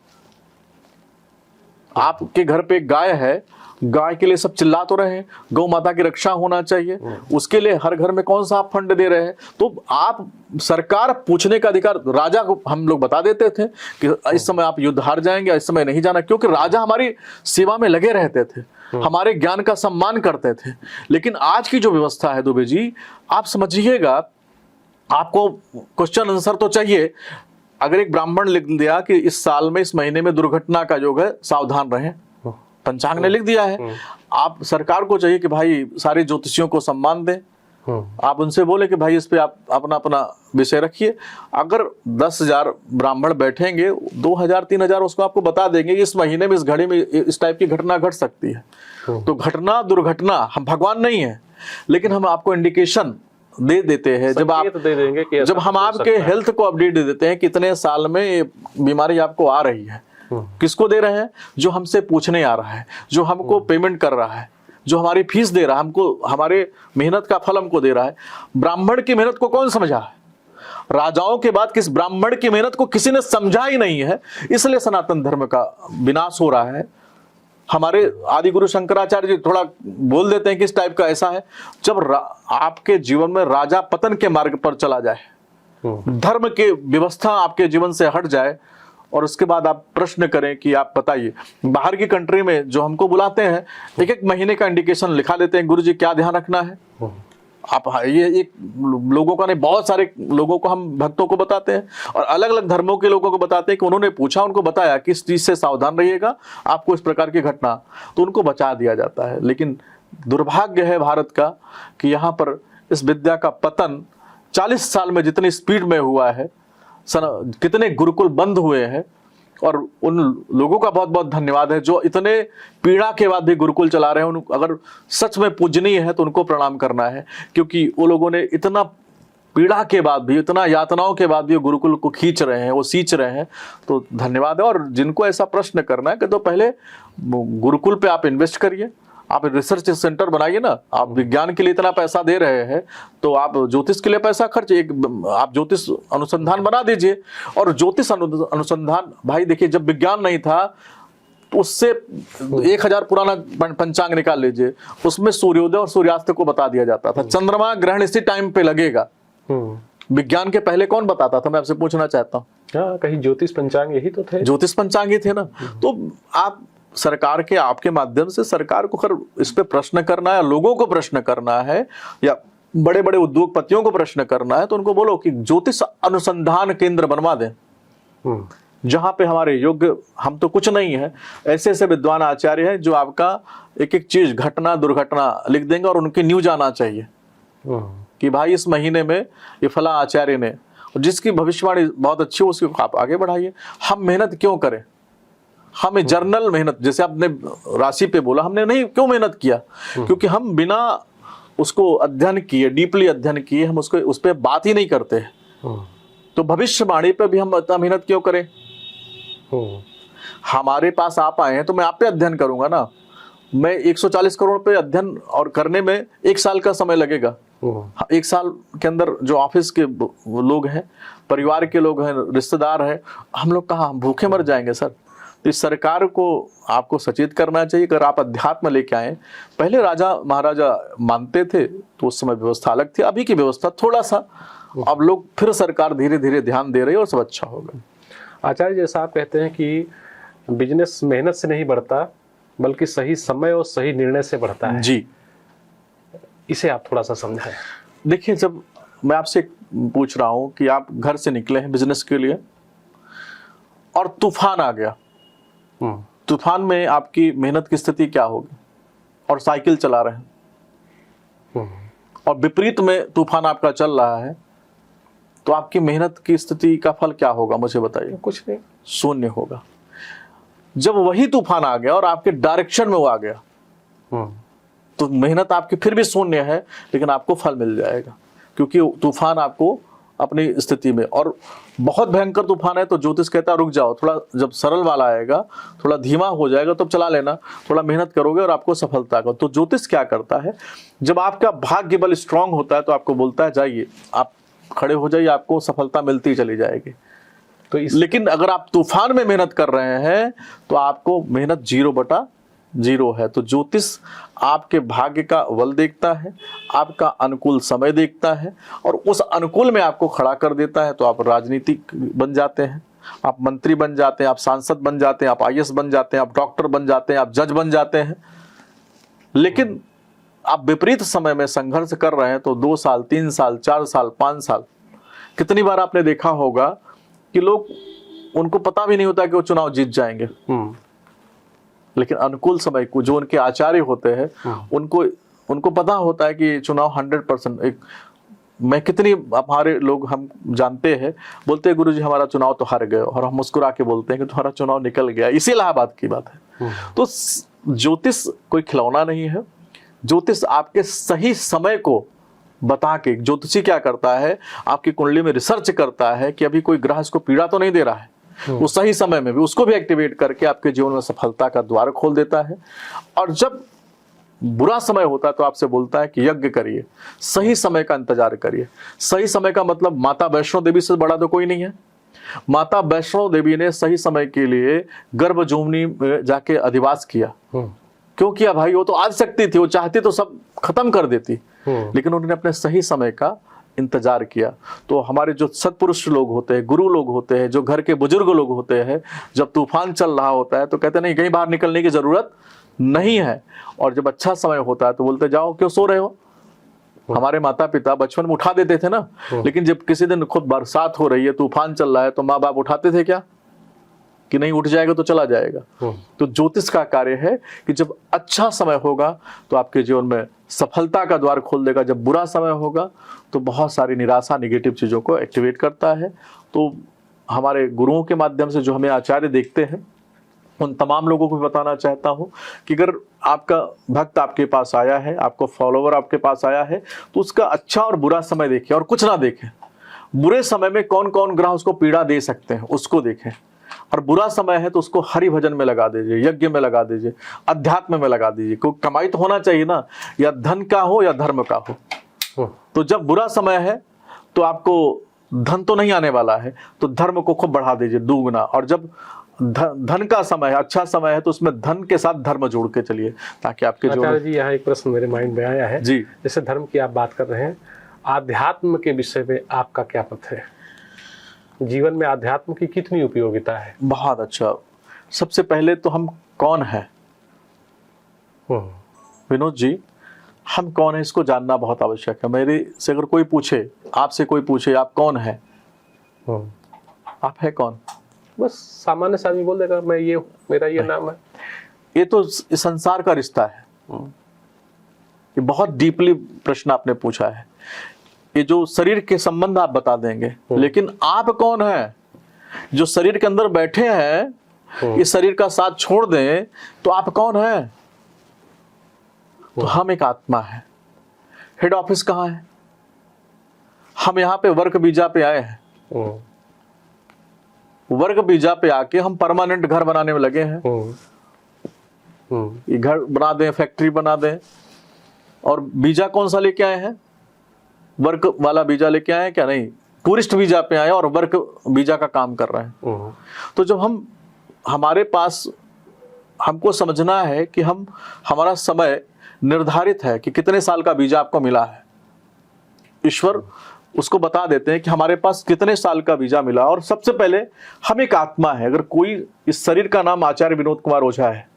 आपके घर पे गाय है, गाय के लिए सब चिल्ला तो रहे हैं, गौ माता की रक्षा होना चाहिए, उसके लिए हर घर में कौन सा आप फंड दे रहे हैं? तो आप सरकार पूछने का अधिकार, राजा को हम लोग बता देते थे कि इस समय आप युद्ध हार जाएंगे, इस समय नहीं जाना, क्योंकि राजा हमारी सेवा में लगे रहते थे, हमारे ज्ञान का सम्मान करते थे। लेकिन आज की जो व्यवस्था है दुबे जी, आप समझिएगा, आपको क्वेश्चन आंसर तो चाहिए। अगर एक ब्राह्मण लिख दिया कि इस साल में, इस महीने में दुर्घटना का योग है, सावधान रहें, पंचांग ने लिख दिया है, आप सरकार को चाहिए कि भाई सारे ज्योतिषियों को सम्मान दें। आप उनसे बोले कि भाई इस पे आप अपना अपना विषय रखिए। अगर 10,000 ब्राह्मण बैठेंगे, 2,000 3,000 उसको आपको बता देंगे इस महीने में, इस घड़ी में इस टाइप की घटना घट सकती है। तो घटना दुर्घटना, हम भगवान नहीं है, लेकिन हम आपको इंडिकेशन दे देते हैं। जब आप दे देंगे कि जब हम आपके हेल्थ को अपडेट दे देते हैं, कितने साल में ये बीमारी आपको आ रही है, किसको दे रहे हैं? जो हमसे पूछने आ रहा है, जो हमको पेमेंट कर रहा है, जो हमारी फीस दे रहा है, हमको हमारे मेहनत का फल हमको दे रहा है। ब्राह्मण की मेहनत को कौन समझा है? राजाओं के बाद किस ब्राह्मण की मेहनत को किसी ने समझा ही नहीं है, इसलिए सनातन धर्म का विनाश हो रहा है। हमारे आदि गुरु शंकराचार्य जी थोड़ा बोल देते हैं कि इस टाइप का ऐसा है। जब आपके जीवन में राजा पतन के मार्ग पर चला जाए, धर्म की व्यवस्था आपके जीवन से हट जाए, और उसके बाद आप प्रश्न करें कि आप बताइए, बाहर की कंट्री में जो हमको बुलाते हैं, 1-1 महीने का इंडिकेशन लिखा देते हैं, गुरु जी क्या ध्यान रखना है। आप ये एक लोगों का नहीं, बहुत सारे लोगों को, हम भक्तों को बताते हैं, और अलग अलग धर्मों के लोगों को बताते हैं कि उन्होंने पूछा, उनको बताया कि इस चीज से सावधान रहिएगा, आपको इस प्रकार की घटना, तो उनको बचा दिया जाता है। लेकिन दुर्भाग्य है भारत का कि यहाँ पर इस विद्या का पतन 40 साल में जितनी स्पीड में हुआ है, कितने गुरुकुल बंद हुए हैं, और उन लोगों का बहुत बहुत धन्यवाद है जो इतने पीड़ा के बाद भी गुरुकुल चला रहे हैं। अगर सच में पूजनीय है तो उनको प्रणाम करना है, क्योंकि वो लोगों ने इतना पीड़ा के बाद भी, इतना यातनाओं के बाद भी गुरुकुल को खींच रहे हैं, वो सींच रहे हैं, तो धन्यवाद है। और जिनको ऐसा प्रश्न करना है कि तो पहले गुरुकुल पे आप इन्वेस्ट करिए, आप रिसर्च सेंटर बनाइए ना। आप विज्ञान के लिए इतना पैसा दे रहे हैं तो आप ज्योतिष के लिए पैसा खर्च, एक आप ज्योतिष अनुसंधान बना दीजिए। और ज्योतिष अनुसंधान भाई देखिए, जब विज्ञान नहीं था तो उससे 1000 पुराना पंचांग निकाल लीजिए, उसमें सूर्योदय और सूर्यास्त को बता दिया जाता था। चंद्रमा ग्रहण इसी टाइम पे लगेगा। विज्ञान के पहले कौन बताता था, मैं आपसे पूछना चाहता हूँ। हाँ, कहीं ज्योतिष पंचांग यही तो थे, ज्योतिष पंचांग ही थे ना। तो आप सरकार के, आपके माध्यम से सरकार को अगर इस पे प्रश्न करना है, लोगों को प्रश्न करना है, या बड़े बड़े उद्योगपतियों को प्रश्न करना है, तो उनको बोलो कि ज्योतिष अनुसंधान केंद्र बनवा दें, जहां पे हमारे योग्य, हम तो कुछ नहीं है, ऐसे ऐसे विद्वान आचार्य हैं जो आपका एक एक चीज, घटना दुर्घटना लिख देंगे और उनकी न्यूज आना चाहिए कि भाई इस महीने में ये फला आचार्य ने, जिसकी भविष्यवाणी बहुत अच्छी हो उसको आप आगे बढ़ाइए। हम मेहनत क्यों करें, हमें जर्नल मेहनत, जैसे आपने राशि पे बोला, हमने नहीं क्यों मेहनत किया, क्योंकि हम बिना उसको अध्ययन किए, डीपली अध्ययन किए, हम उसको उस पर बात ही नहीं करते हैं। तो भविष्यवाणी पे भी हम इतना मेहनत क्यों करें। हमारे पास आप आए हैं तो मैं आप पे अध्ययन करूंगा ना। मैं 140 करोड़ पे अध्ययन और करने में 1 साल का समय लगेगा। 1 साल के अंदर जो ऑफिस के लोग हैं, परिवार के लोग हैं, रिश्तेदार हैं, हम लोग कहाँ, हम भूखे मर जाएंगे सर। तो इस सरकार को आपको सचेत करना चाहिए। अगर आप अध्यात्म लेके आए, पहले राजा महाराजा मानते थे तो उस समय व्यवस्था अलग थी, अभी की व्यवस्था थोड़ा सा, अब लोग फिर सरकार धीरे धीरे ध्यान दे रही है और सब अच्छा होगा। आचार्य, जैसा आप कहते हैं कि बिजनेस मेहनत से नहीं बढ़ता बल्कि सही समय और सही निर्णय से बढ़ता है जी, इसे आप थोड़ा सा समझाएं। देखिए, जब मैं आपसे पूछ रहा हूं कि आप घर से निकले हैं बिजनेस के लिए और तूफान आ गया, तूफान में आपकी मेहनत की स्थिति क्या होगी, और साइकिल चला रहे हैं और विपरीत में तूफान आपका चल रहा है, तो आपकी मेहनत की स्थिति का फल क्या होगा, मुझे बताइए। कुछ नहीं, शून्य होगा। जब वही तूफान आ गया और आपके डायरेक्शन में वो आ गया, तो मेहनत आपकी फिर भी शून्य है, लेकिन आपको फल मिल जाएगा, क्योंकि तूफान आपको अपनी स्थिति में, और बहुत भयंकर तूफान है तो ज्योतिष कहता है रुक जाओ थोड़ा, जब सरल वाला आएगा, थोड़ा धीमा हो जाएगा तब चला लेना, थोड़ा मेहनत करोगे और आपको सफलता का। तो ज्योतिष क्या करता है, जब आपका भाग्य बल स्ट्रांग होता है तो आपको बोलता है जाइए, आप खड़े हो जाइए, आपको सफलता मिलती चली जाएगी। तो लेकिन अगर आप तूफान में मेहनत कर रहे हैं तो आपको मेहनत 0/0 है। तो ज्योतिष आपके भाग्य का बल देखता है, आपका अनुकूल समय देखता है, और उस अनुकूल में आपको खड़ा कर देता है। तो आप राजनीतिक बन जाते हैं, आप मंत्री बन जाते हैं, आप सांसद बन जाते हैं, आप IAS बन जाते हैं, आप डॉक्टर बन जाते हैं, आप जज बन जाते हैं। लेकिन आप विपरीत समय में संघर्ष कर रहे हैं तो 2 साल, 3 साल, 4 साल, 5 साल, कितनी बार आपने देखा होगा कि लोग, उनको पता भी नहीं होता कि वो चुनाव जीत जाएंगे, लेकिन अनुकूल समय को जो उनके आचार्य होते हैं उनको पता होता है कि चुनाव 100%। एक मैं कितनी, हमारे लोग हम जानते हैं, बोलते हैं गुरुजी हमारा चुनाव तो हार गए, और हम मुस्कुरा के बोलते हैं कि तुम्हारा चुनाव निकल गया। इसी इलाहाबाद की बात है। तो ज्योतिष कोई खिलौना नहीं है। ज्योतिष आपके सही समय को बता के, ज्योतिषी क्या करता है, आपकी कुंडली में रिसर्च करता है कि अभी कोई ग्रह इसको पीड़ा तो नहीं दे रहा है, वो सही समय में भी उसको भी एक्टिवेट करके आपके जीवन में सफलता का द्वार खोल देता है। और जब बुरा समय होता है तो आपसे बोलता है कि यज्ञ करिए, सही समय का इंतजार करिए। सही समय का मतलब माता वैष्णो देवी से बड़ा तो कोई नहीं है। माता वैष्णो देवी ने सही समय के लिए गर्भजूमनी में जाके अधिवास किया। क्यों किया भाई? वो तो आदि शक्ति थी, वो चाहती तो सब खत्म कर देती, लेकिन उन्होंने अपने सही समय का इंतजार किया। तो हमारे जो सत्पुरुष लोग होते हैं, गुरु लोग होते हैं, जो घर के बुजुर्ग लोग होते हैं, जब तूफान चल रहा होता है तो कहते नहीं कहीं बाहर निकलने की जरूरत नहीं है, और जब अच्छा समय होता है तो बोलते जाओ, क्यों सो रहे हो। हमारे माता पिता बचपन में उठा देते थे ना, लेकिन जब किसी दिन खुद बरसात हो रही है, तूफान चल रहा है, तो माँ बाप उठाते थे क्या कि नहीं उठ जाएगा तो चला जाएगा। तो ज्योतिष का कार्य है कि जब अच्छा समय होगा तो आपके जीवन में सफलता का द्वार खोल देगा, जब बुरा समय होगा तो बहुत सारी निराशा, निगेटिव चीजों को एक्टिवेट करता है। तो हमारे गुरुओं के माध्यम से जो हमें आचार्य देखते हैं, उन तमाम लोगों को बताना चाहता हूं कि अगर आपका भक्त आपके पास आया है, आपको फॉलोवर आपके पास आया है, तो उसका अच्छा और बुरा समय देखें और कुछ ना देखें। बुरे समय में कौन कौन ग्रह उसको पीड़ा दे सकते हैं उसको देखें, और बुरा समय है तो उसको हरि भजन में लगा दीजिए, यज्ञ में लगा दीजिए, अध्यात्म में लगा दीजिए। क्योंकि कमाई तो होना चाहिए ना, या धन का हो या धर्म का हो। तो जब बुरा समय है तो आपको धन तो नहीं आने वाला है, तो धर्म को खूब बढ़ा दीजिए दुगुना। और जब धन का समय है, अच्छा समय है, तो उसमें धन के साथ धर्म जोड़ के चलिए, ताकि आपके जो। आचार्य जी, यहाँ एक प्रश्न मेरे माइंड में आया है जी। जैसे धर्म की आप बात कर रहे हैं, आध्यात्म के विषय में आपका क्या मत है? जीवन में आध्यात्म की कितनी उपयोगिता है? बहुत अच्छा। सबसे पहले तो हम कौन है विनोद जी, हम कौन है इसको जानना बहुत आवश्यक है। मेरे से अगर कोई पूछे, आपसे कोई पूछे आप कौन है, आप है कौन? बस सामान्य सा आदमी बोल देगा मैं ये हूँ, मेरा ये नाम है। ये तो इस संसार का रिश्ता है। ये बहुत डीपली प्रश्न आपने पूछा है। ये जो शरीर के संबंध आप बता देंगे, लेकिन आप कौन है? जो शरीर के अंदर बैठे हैं, इस शरीर का साथ छोड़ दें तो आप कौन है? तो हम एक आत्मा है। हेड ऑफिस कहाँ है? हम यहाँ पे वर्क वीजा पे आए हैं। वर्क वीजा पे आके हम परमानेंट घर बनाने में लगे हैं। ये घर बना दें, फैक्ट्री बना दें। और वीजा कौन सा लेके आए हैं? वर्क वाला वीजा लेके आए हैं क्या? नहीं, टूरिस्ट वीजा पे आए और वर्क वीजा का काम कर रहे हैं। तो जब हमारे पास, हमको समझना है कि हमारा समय निर्धारित है कि कितने साल का वीजा आपको मिला है। ईश्वर उसको बता देते हैं कि हमारे पास कितने साल का वीजा मिला। और सबसे पहले हम एक आत्मा है। अगर कोई, इस शरीर का नाम आचार्य विनोद कुमार ओझा है,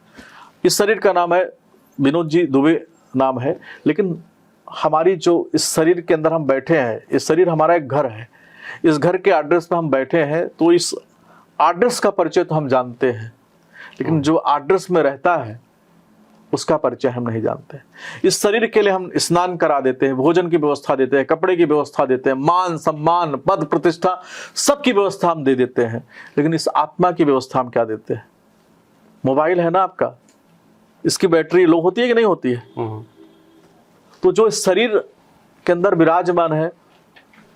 इस शरीर का नाम है विनोद जी दुबे नाम है, लेकिन हमारी जो इस शरीर के अंदर हम बैठे हैं, इस शरीर हमारा एक घर है। इस घर के एड्रेस पे हम बैठे हैं, तो इस एड्रेस का परिचय तो हम जानते हैं, लेकिन जो एड्रेस में रहता है उसका परिचय हम नहीं जानते। इस शरीर के लिए हम स्नान करा देते हैं, भोजन की व्यवस्था देते हैं, कपड़े की व्यवस्था देते हैं, मान सम्मान पद प्रतिष्ठा सबकी व्यवस्था हम दे देते हैं, लेकिन इस आत्मा की व्यवस्था हम क्या देते हैं? मोबाइल है ना आपका, इसकी बैटरी लो होती है कि नहीं होती है? तो जो इस शरीर के अंदर विराजमान है,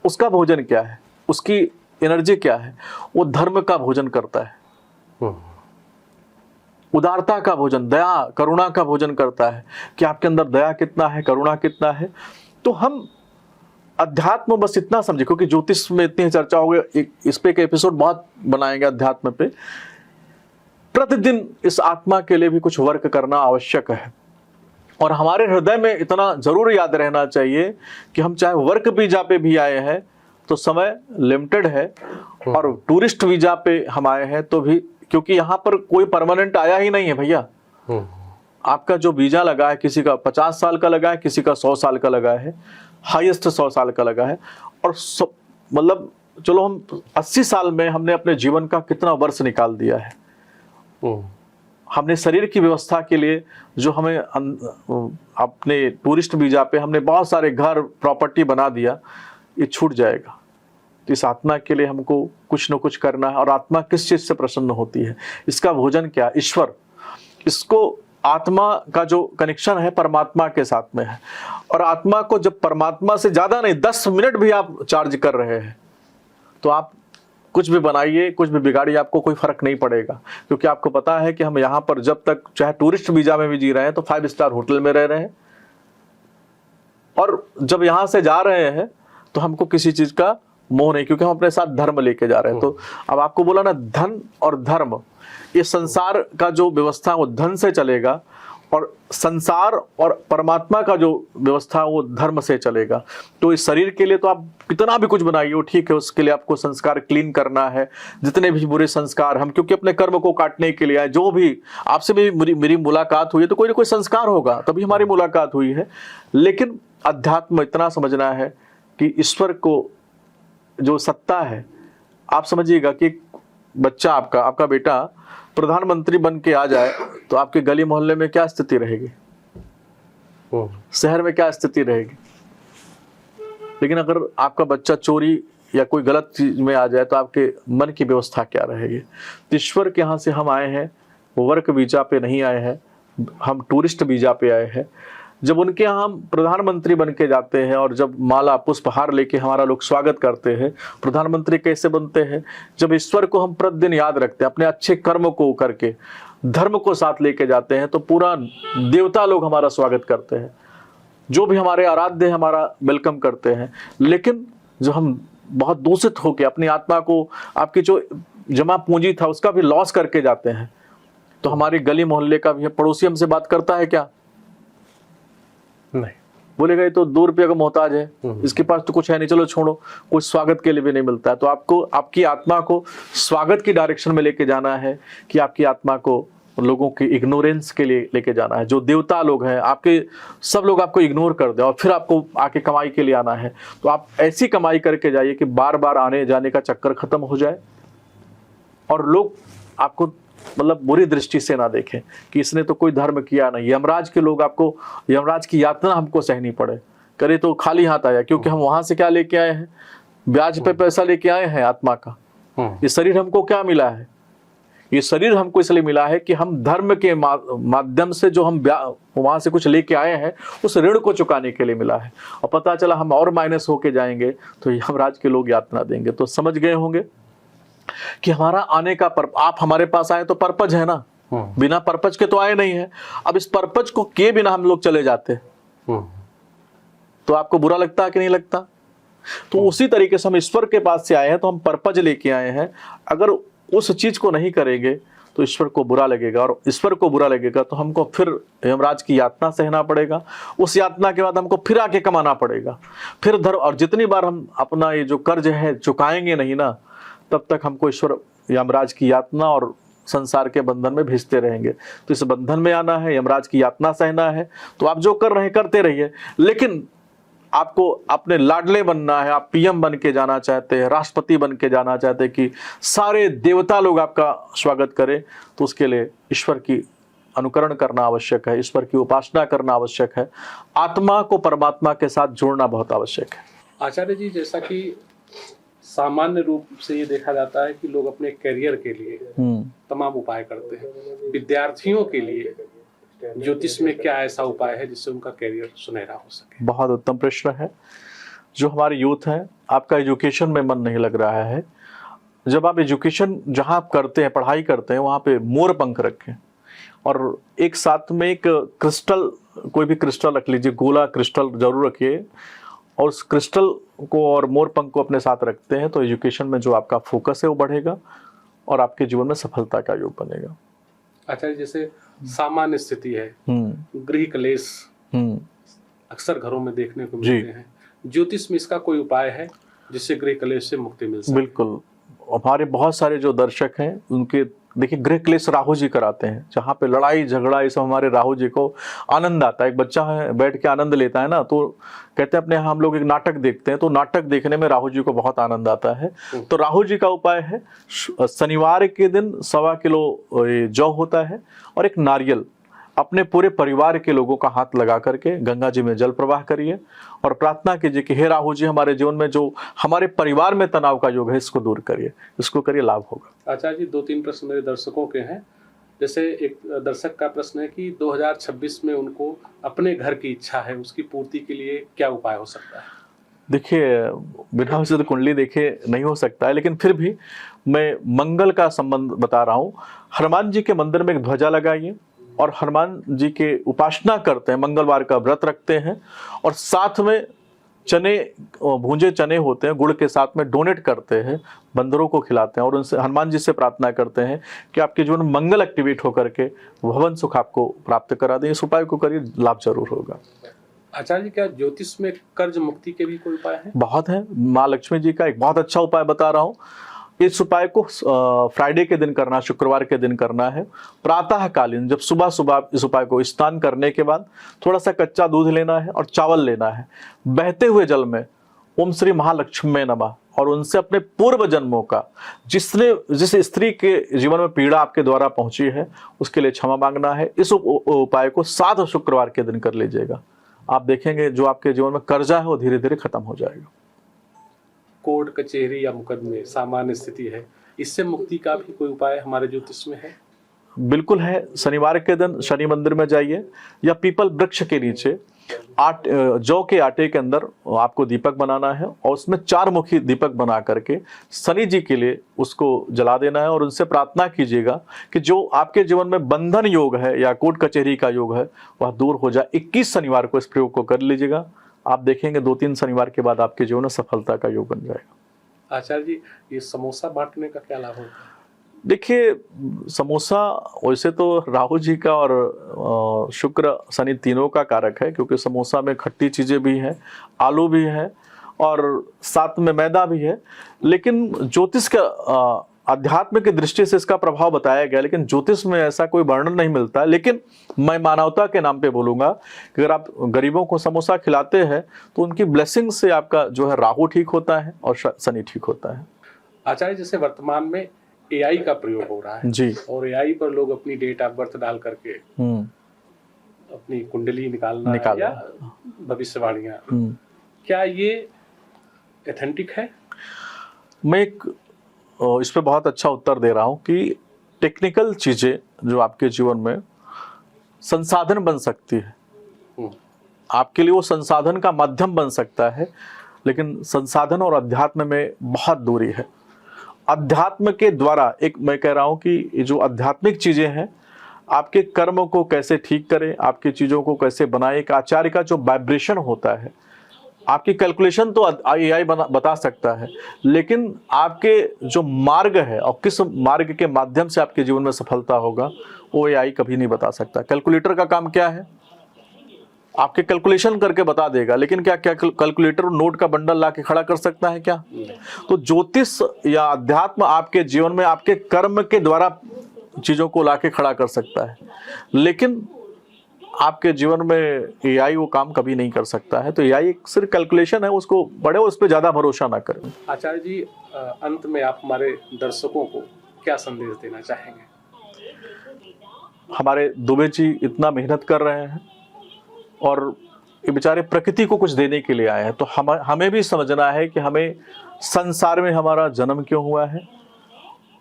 उसका भोजन क्या है? उसकी एनर्जी क्या है? वो धर्म का भोजन करता है, उदारता का भोजन, दया करुणा का भोजन करता है कि आपके अंदर दया कितना है, करुणा कितना है। तो हम अध्यात्म बस इतना समझे, क्योंकि ज्योतिष में इतनी चर्चा हो गई, इस पे एक एपिसोड बहुत बनाएंगे अध्यात्म पे। प्रतिदिन इस आत्मा के लिए भी कुछ वर्क करना आवश्यक है। और हमारे हृदय में इतना जरूर याद रहना चाहिए कि हम चाहे वर्क वीजा पे भी आए हैं तो समय लिमिटेड है, और टूरिस्ट वीजा पे हम आए हैं तो भी, क्योंकि यहाँ पर कोई परमानेंट आया ही नहीं है भैया। आपका जो वीजा लगा है, किसी का 50 साल का लगा है, किसी का 100 साल का लगा है, हाईएस्ट 100 साल का लगा है। और मतलब चलो हम 80 साल में हमने अपने जीवन का कितना वर्ष निकाल दिया है। हमने शरीर की व्यवस्था के लिए जो हमें अपने टूरिस्ट वीजा पे हमने बहुत सारे घर प्रॉपर्टी बना दिया, ये छूट जाएगा। तो इस आत्मा के लिए हमको कुछ न कुछ करना है। और आत्मा किस चीज से प्रसन्न होती है? इसका भोजन क्या? ईश्वर। इसको आत्मा का जो कनेक्शन है परमात्मा के साथ में है। और आत्मा को जब परमात्मा से ज्यादा नहीं, 10 मिनट भी आप चार्ज कर रहे हैं, तो आप कुछ भी बनाइए, कुछ भी बिगाड़िए, आपको कोई फर्क नहीं पड़ेगा। क्योंकि आपको पता है कि हम यहाँ पर जब तक चाहे टूरिस्ट वीजा में भी जी रहे हैं तो 5 स्टार होटल में रह रहे हैं, और जब यहाँ से जा रहे हैं तो हमको किसी चीज का मोह नहीं, क्योंकि हम अपने साथ धर्म लेके जा रहे हैं। तो अब आपको बोला ना, धन और धर्म, ये संसार का जो व्यवस्था वो धन से चलेगा, और संसार और परमात्मा का जो व्यवस्था वो धर्म से चलेगा। तो इस शरीर के लिए तो आप कितना भी कुछ बनाइए, वो ठीक है, उसके लिए आपको संस्कार क्लीन करना है। जितने भी बुरे संस्कार, हम क्योंकि अपने कर्म को काटने के लिए आए, जो भी आपसे भी मेरी मुलाकात हुई है तो कोई ना कोई संस्कार होगा, तभी हमारी मुलाकात हुई है। लेकिन अध्यात्म इतना समझना है कि ईश्वर को जो सत्ता है, आप समझिएगा कि बच्चा आपका बेटा प्रधानमंत्री बन के आ जाए तो आपके गली मोहल्ले में क्या स्थिति रहेगी, शहर में क्या स्थिति रहेगी। लेकिन अगर आपका बच्चा चोरी या कोई गलत चीज में आ जाए तो आपके मन की व्यवस्था क्या रहेगी। तो ईश्वर के यहाँ से हम आए हैं, वो वर्क वीजा पे नहीं आए हैं, हम टूरिस्ट वीजा पे आए हैं। जब उनके यहाँ हम प्रधानमंत्री बन के जाते हैं और जब माला पुष्पहार लेके हमारा लोग स्वागत करते हैं, प्रधानमंत्री कैसे बनते हैं? जब ईश्वर को हम प्रतिदिन याद रखते हैं, अपने अच्छे कर्म को करके धर्म को साथ लेके जाते हैं, तो पूरा देवता लोग हमारा स्वागत करते हैं, जो भी हमारे आराध्य हमारा वेलकम करते हैं। लेकिन जो हम बहुत दूषित होके अपनी आत्मा को, आपकी जो जमा पूंजी था उसका भी लॉस करके जाते हैं, तो हमारी गली मोहल्ले का भी पड़ोसी हमसे बात करता है क्या? नहीं, बोलेगा ये तो 2 रुपये का मोहताज है, इसके पास तो कुछ है नहीं, चलो छोड़ो, कुछ स्वागत के लिए भी नहीं मिलता है। तो आपको आपकी आत्मा को स्वागत की डायरेक्शन में लेके जाना है, कि आपकी आत्मा को लोगों की इग्नोरेंस के लिए लेके जाना है। जो देवता लोग हैं आपके, सब लोग आपको इग्नोर कर दे और फिर आपको आके कमाई के लिए आना है, तो आप ऐसी कमाई करके जाइए कि बार बार आने जाने का चक्कर खत्म हो जाए और लोग आपको मतलब बुरी दृष्टि से ना देखें कि इसने तो कोई धर्म किया नहीं। यमराज के लोग आपको, यमराज की यातना हमको सहनी पड़े, करे तो खाली हाथ आया, क्योंकि हम वहां से क्या लेके आए हैं? ब्याज पे पैसा लेके आए हैं आत्मा का। ये शरीर हमको क्या मिला है? ये शरीर हमको इसलिए मिला है कि हम धर्म के माध्यम से जो हम वहां से कुछ लेके आए हैं, उस ऋण को चुकाने के लिए मिला है। और पता चला हम और माइनस होके जाएंगे तो यमराज के लोग यातना देंगे। तो समझ गए होंगे कि हमारा आने का आप हमारे पास आए तो पर्पज है ना, बिना पर्पज के तो आए नहीं है। अब इस पर्पज को किए बिना हम लोग चले जाते तो आपको बुरा लगता है कि नहीं लगता? तो उसी तरीके से हम ईश्वर के पास से आए हैं, तो हम पर्पज लेके आए हैं। अगर उस चीज को नहीं करेंगे तो ईश्वर को बुरा लगेगा, और ईश्वर को बुरा लगेगा तो हमको फिर यमराज की यातना सहना पड़ेगा। उस यातना के बाद हमको फिर आके कमाना पड़ेगा, फिर धर्म। और जितनी बार हम अपना ये जो कर्ज है चुकाएंगे नहीं ना, तब तक हमको ईश्वर यमराज की यातना और संसार के बंधन में भेजते रहेंगे। तो इस बंधन में आना है, यमराज की यातना सहना है। तो आप जो कर रहे हैं करते रहिए, लेकिन आपको अपने लाडले बनना है। आप पीएम बन के जाना चाहते हैं, राष्ट्रपति बन के जाना चाहते हैं कि सारे देवता लोग आपका स्वागत करें, तो उसके लिए ईश्वर की अनुकरण करना आवश्यक है, ईश्वर की उपासना करना आवश्यक है, आत्मा को परमात्मा के साथ जोड़ना बहुत आवश्यक है। आचार्य जी, जैसा कि सामान्य रूप से ये देखा जाता है कि लोग अपने करियर के लिए तमाम उपाय करते हैं। विद्यार्थियों के लिए ज्योतिष में क्या ऐसा उपाय है जिससे उनका करियर सुनहरा हो सके? बहुत उत्तम प्रश्न है। जो हमारे यूथ है, आपका एजुकेशन में मन नहीं लग रहा है, जब आप एजुकेशन जहां आप करते हैं, पढ़ाई करते हैं, वहां पे मोर पंख रखें और एक साथ में एक क्रिस्टल, कोई भी क्रिस्टल रख लीजिए, गोला क्रिस्टल जरूर रखिए, और उस क्रिस्टल को और मोर पंख को अपने साथ रखते हैं तो एजुकेशन में जो आपका फोकस है वो बढ़ेगा और आपके जीवन में सफलता का योग बनेगा। आचार्य, जैसे सामान्य स्थिति है, गृह क्लेश अक्सर घरों में देखने को मिलते हैं, ज्योतिष में इसका कोई उपाय है जिससे गृह क्लेश से मुक्ति मिल सके? बिल्कुल। हमारे बहुत सारे जो दर्शक हैं उनके, देखिए, गृह क्लेश राहु जी कराते हैं, जहाँ पे लड़ाई झगड़ा ये सब हमारे राहु जी को आनंद आता है। एक बच्चा है बैठ के आनंद लेता है ना, तो कहते हैं अपने यहाँ हम लोग एक नाटक देखते हैं, तो नाटक देखने में राहु जी को बहुत आनंद आता है। तो राहु जी का उपाय है, शनिवार के दिन 1.25 किलो जौ होता है और एक नारियल, अपने पूरे परिवार के लोगों का हाथ लगा करके गंगा जी में जल प्रवाह करिए और प्रार्थना कीजिए कि हे राहु जी, हमारे जीवन में जो हमारे परिवार में तनाव का योग है इसको दूर करिए, इसको करिए, लाभ होगा। आचार्य जी, 2-3 प्रश्न मेरे दर्शकों के हैं। जैसे एक दर्शक का प्रश्न है कि 2026 में उनको अपने घर की इच्छा है, उसकी पूर्ति के लिए क्या उपाय हो सकता है? देखिए, बिना विशुद्ध कुंडली देखे नहीं हो सकता है, लेकिन फिर भी मैं मंगल का संबंध बता रहा हूँ। हनुमान जी के मंदिर में एक ध्वजा लगाइए और हनुमान जी के उपासना करते हैं, मंगलवार का व्रत रखते हैं और साथ में चने, भूंजे चने होते हैं, गुड़ के साथ में डोनेट करते हैं, बंदरों को खिलाते हैं और उनसे हनुमान जी से प्रार्थना करते हैं कि आपके जीवन में मंगल एक्टिवेट होकर के भवन सुख आपको प्राप्त करा दें। इस उपाय को करिए, लाभ जरूर होगा। आचार्य जी, क्या ज्योतिष में कर्ज मुक्ति के भी कोई उपाय है? बहुत है। माँ लक्ष्मी जी का एक बहुत अच्छा उपाय बता रहा हूँ। इस उपाय को फ्राइडे के दिन करना, शुक्रवार के दिन करना है। प्रातः कालीन जब सुबह सुबह इस उपाय को स्नान करने के बाद थोड़ा सा कच्चा दूध लेना है और चावल लेना है, बहते हुए जल में ओम श्री महालक्ष्मी नमः, और उनसे अपने पूर्व जन्मों का, जिस स्त्री के जीवन में पीड़ा आपके द्वारा पहुंची है उसके लिए क्षमा मांगना है। इस उपाय को 7 शुक्रवार के दिन कर लीजिएगा। आप देखेंगे जो आपके जीवन में कर्जा है वो धीरे धीरे खत्म हो जाएगा। कोर्ट कचहरी या मुकदमे सामान्य स्थिति है, इससे मुक्ति का भी कोई उपाय हमारे ज्योतिष में है? बिल्कुल है। शनिवार के दिन शनि मंदिर में जाइए या पीपल वृक्ष के नीचे जौ के आटे के अंदर आपको दीपक बनाना है और उसमें 4 मुखी दीपक बना करके शनि जी के लिए उसको जला देना है और उनसे प्रार्थना कीजिएगा कि जो आपके जीवन में बंधन योग है या कोर्ट कचहरी का योग है वह दूर हो जाए। 21 शनिवार को इस प्रयोग को कर लीजिएगा, आप देखेंगे 2-3 शनिवार के बाद आपके जीवन में सफलता का योग बन जाएगा। आचार्य जी, ये समोसा बांटने का क्या लाभ होता है? देखिए, समोसा वैसे तो राहु जी का और शुक्र शनि तीनों का कारक है, क्योंकि समोसा में खट्टी चीज़ें भी हैं, आलू भी है और साथ में मैदा भी है। लेकिन ज्योतिष का अध्यात्म की दृष्टि से इसका प्रभाव बताया गया, लेकिन ज्योतिष में ऐसा कोई वर्णन नहीं मिलता। लेकिन मैं मानवता के नाम पे बोलूँगा कि अगर आप गरीबों को समोसा खिलाते हैं तो उनकी ब्लेसिंग से आपका जो है राहु ठीक होता है और शनि ठीक होता है। आचार्य, जैसे वर्तमान में एआई का प्रयोग हो रहा है जी, और एआई पर लोग अपनी डेट ऑफ बर्थ डाल करके अपनी कुंडली निकालना या भविष्यवाणियां, क्या ये एथेंटिक है? मैं इस पे बहुत अच्छा उत्तर दे रहा हूँ कि टेक्निकल चीजें जो आपके जीवन में संसाधन बन सकती है, आपके लिए वो संसाधन का माध्यम बन सकता है, लेकिन संसाधन और अध्यात्म में बहुत दूरी है। अध्यात्म के द्वारा मैं कह रहा हूं कि जो आध्यात्मिक चीजें हैं, आपके कर्म को कैसे ठीक करें, आपकी चीजों को कैसे बनाए, एक आचार्य का जो वाइब्रेशन होता है, आपकी कैलकुलेशन तो एआई बता सकता है, लेकिन आपके जो मार्ग है और किस मार्ग के माध्यम से आपके जीवन में सफलता होगा वो एआई कभी नहीं बता सकता। कैलकुलेटर का काम क्या है? आपके कैलकुलेशन करके बता देगा, लेकिन क्या कैलकुलेटर नोट का बंडल ला के खड़ा कर सकता है क्या? तो ज्योतिष या अध्यात्म आपके जीवन में आपके कर्म के द्वारा चीजों को ला के खड़ा कर सकता है, लेकिन आपके जीवन में एआई वो काम कभी नहीं कर सकता है। तो एआई सिर्फ कैलकुलेशन है, उसको बड़े उस पर ज्यादा भरोसा ना करें। आचार्य जी, अंत में आप हमारे दर्शकों को क्या संदेश देना चाहेंगे? हमारे दुबे जी इतना मेहनत कर रहे हैं और ये बेचारे प्रकृति को कुछ देने के लिए आए हैं, तो हमें भी समझना है कि हमें संसार में हमारा जन्म क्यों हुआ है।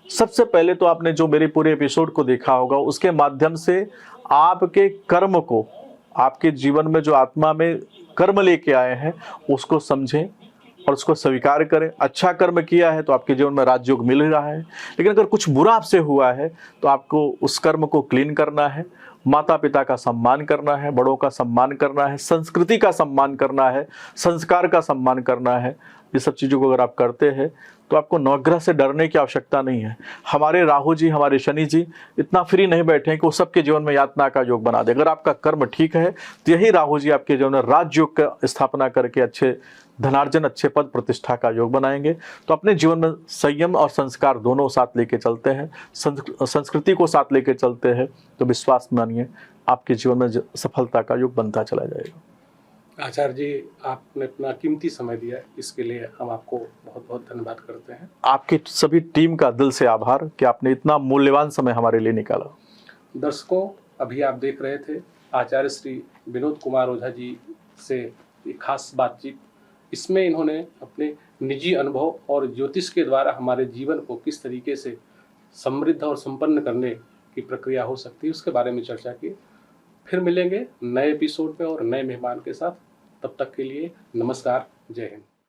सबसे पहले तो आपने जो मेरे पूरे एपिसोड को देखा होगा, उसके माध्यम से आपके कर्म को, आपके जीवन में जो आत्मा में कर्म लेके आए हैं उसको समझें और उसको स्वीकार करें। अच्छा कर्म किया है तो आपके जीवन में राजयोग मिल रहा है, लेकिन अगर कुछ बुरा आपसे हुआ है तो आपको उस कर्म को क्लीन करना है। माता पिता का सम्मान करना है, बड़ों का सम्मान करना है, संस्कृति का सम्मान करना है, संस्कार का सम्मान करना है। ये सब चीज़ों को अगर आप करते हैं तो आपको नवग्रह से डरने की आवश्यकता नहीं है। हमारे राहु जी, हमारे शनि जी इतना फ्री नहीं बैठे हैं कि वो सबके जीवन में यातना का योग बना दे। अगर आपका कर्म ठीक है तो यही राहु जी आपके जीवन में राजयोग का स्थापना करके अच्छे धनार्जन, अच्छे पद प्रतिष्ठा का योग बनाएंगे। तो अपने जीवन में संयम और संस्कार दोनों साथ लेके चलते हैं, संस्कृति को साथ लेके चलते हैं, तो विश्वास मानिए आपके जीवन में सफलता का योग बनता चला जाएगा। आचार्य जी, आपने अपना कीमती समय दिया, इसके लिए हम आपको बहुत बहुत धन्यवाद करते हैं। आपकी सभी टीम का दिल से आभार कि आपने इतना मूल्यवान समय हमारे लिए निकाला। दर्शकों, अभी आप देख रहे थे आचार्य श्री विनोद कुमार ओझा जी से एक खास बातचीत। इसमें इन्होंने अपने निजी अनुभव और ज्योतिष के द्वारा हमारे जीवन को किस तरीके से समृद्ध और संपन्न करने की प्रक्रिया हो सकती है उसके बारे में चर्चा की। फिर मिलेंगे नए एपिसोड में और नए मेहमान के साथ। तब तक के लिए नमस्कार, जय हिंद।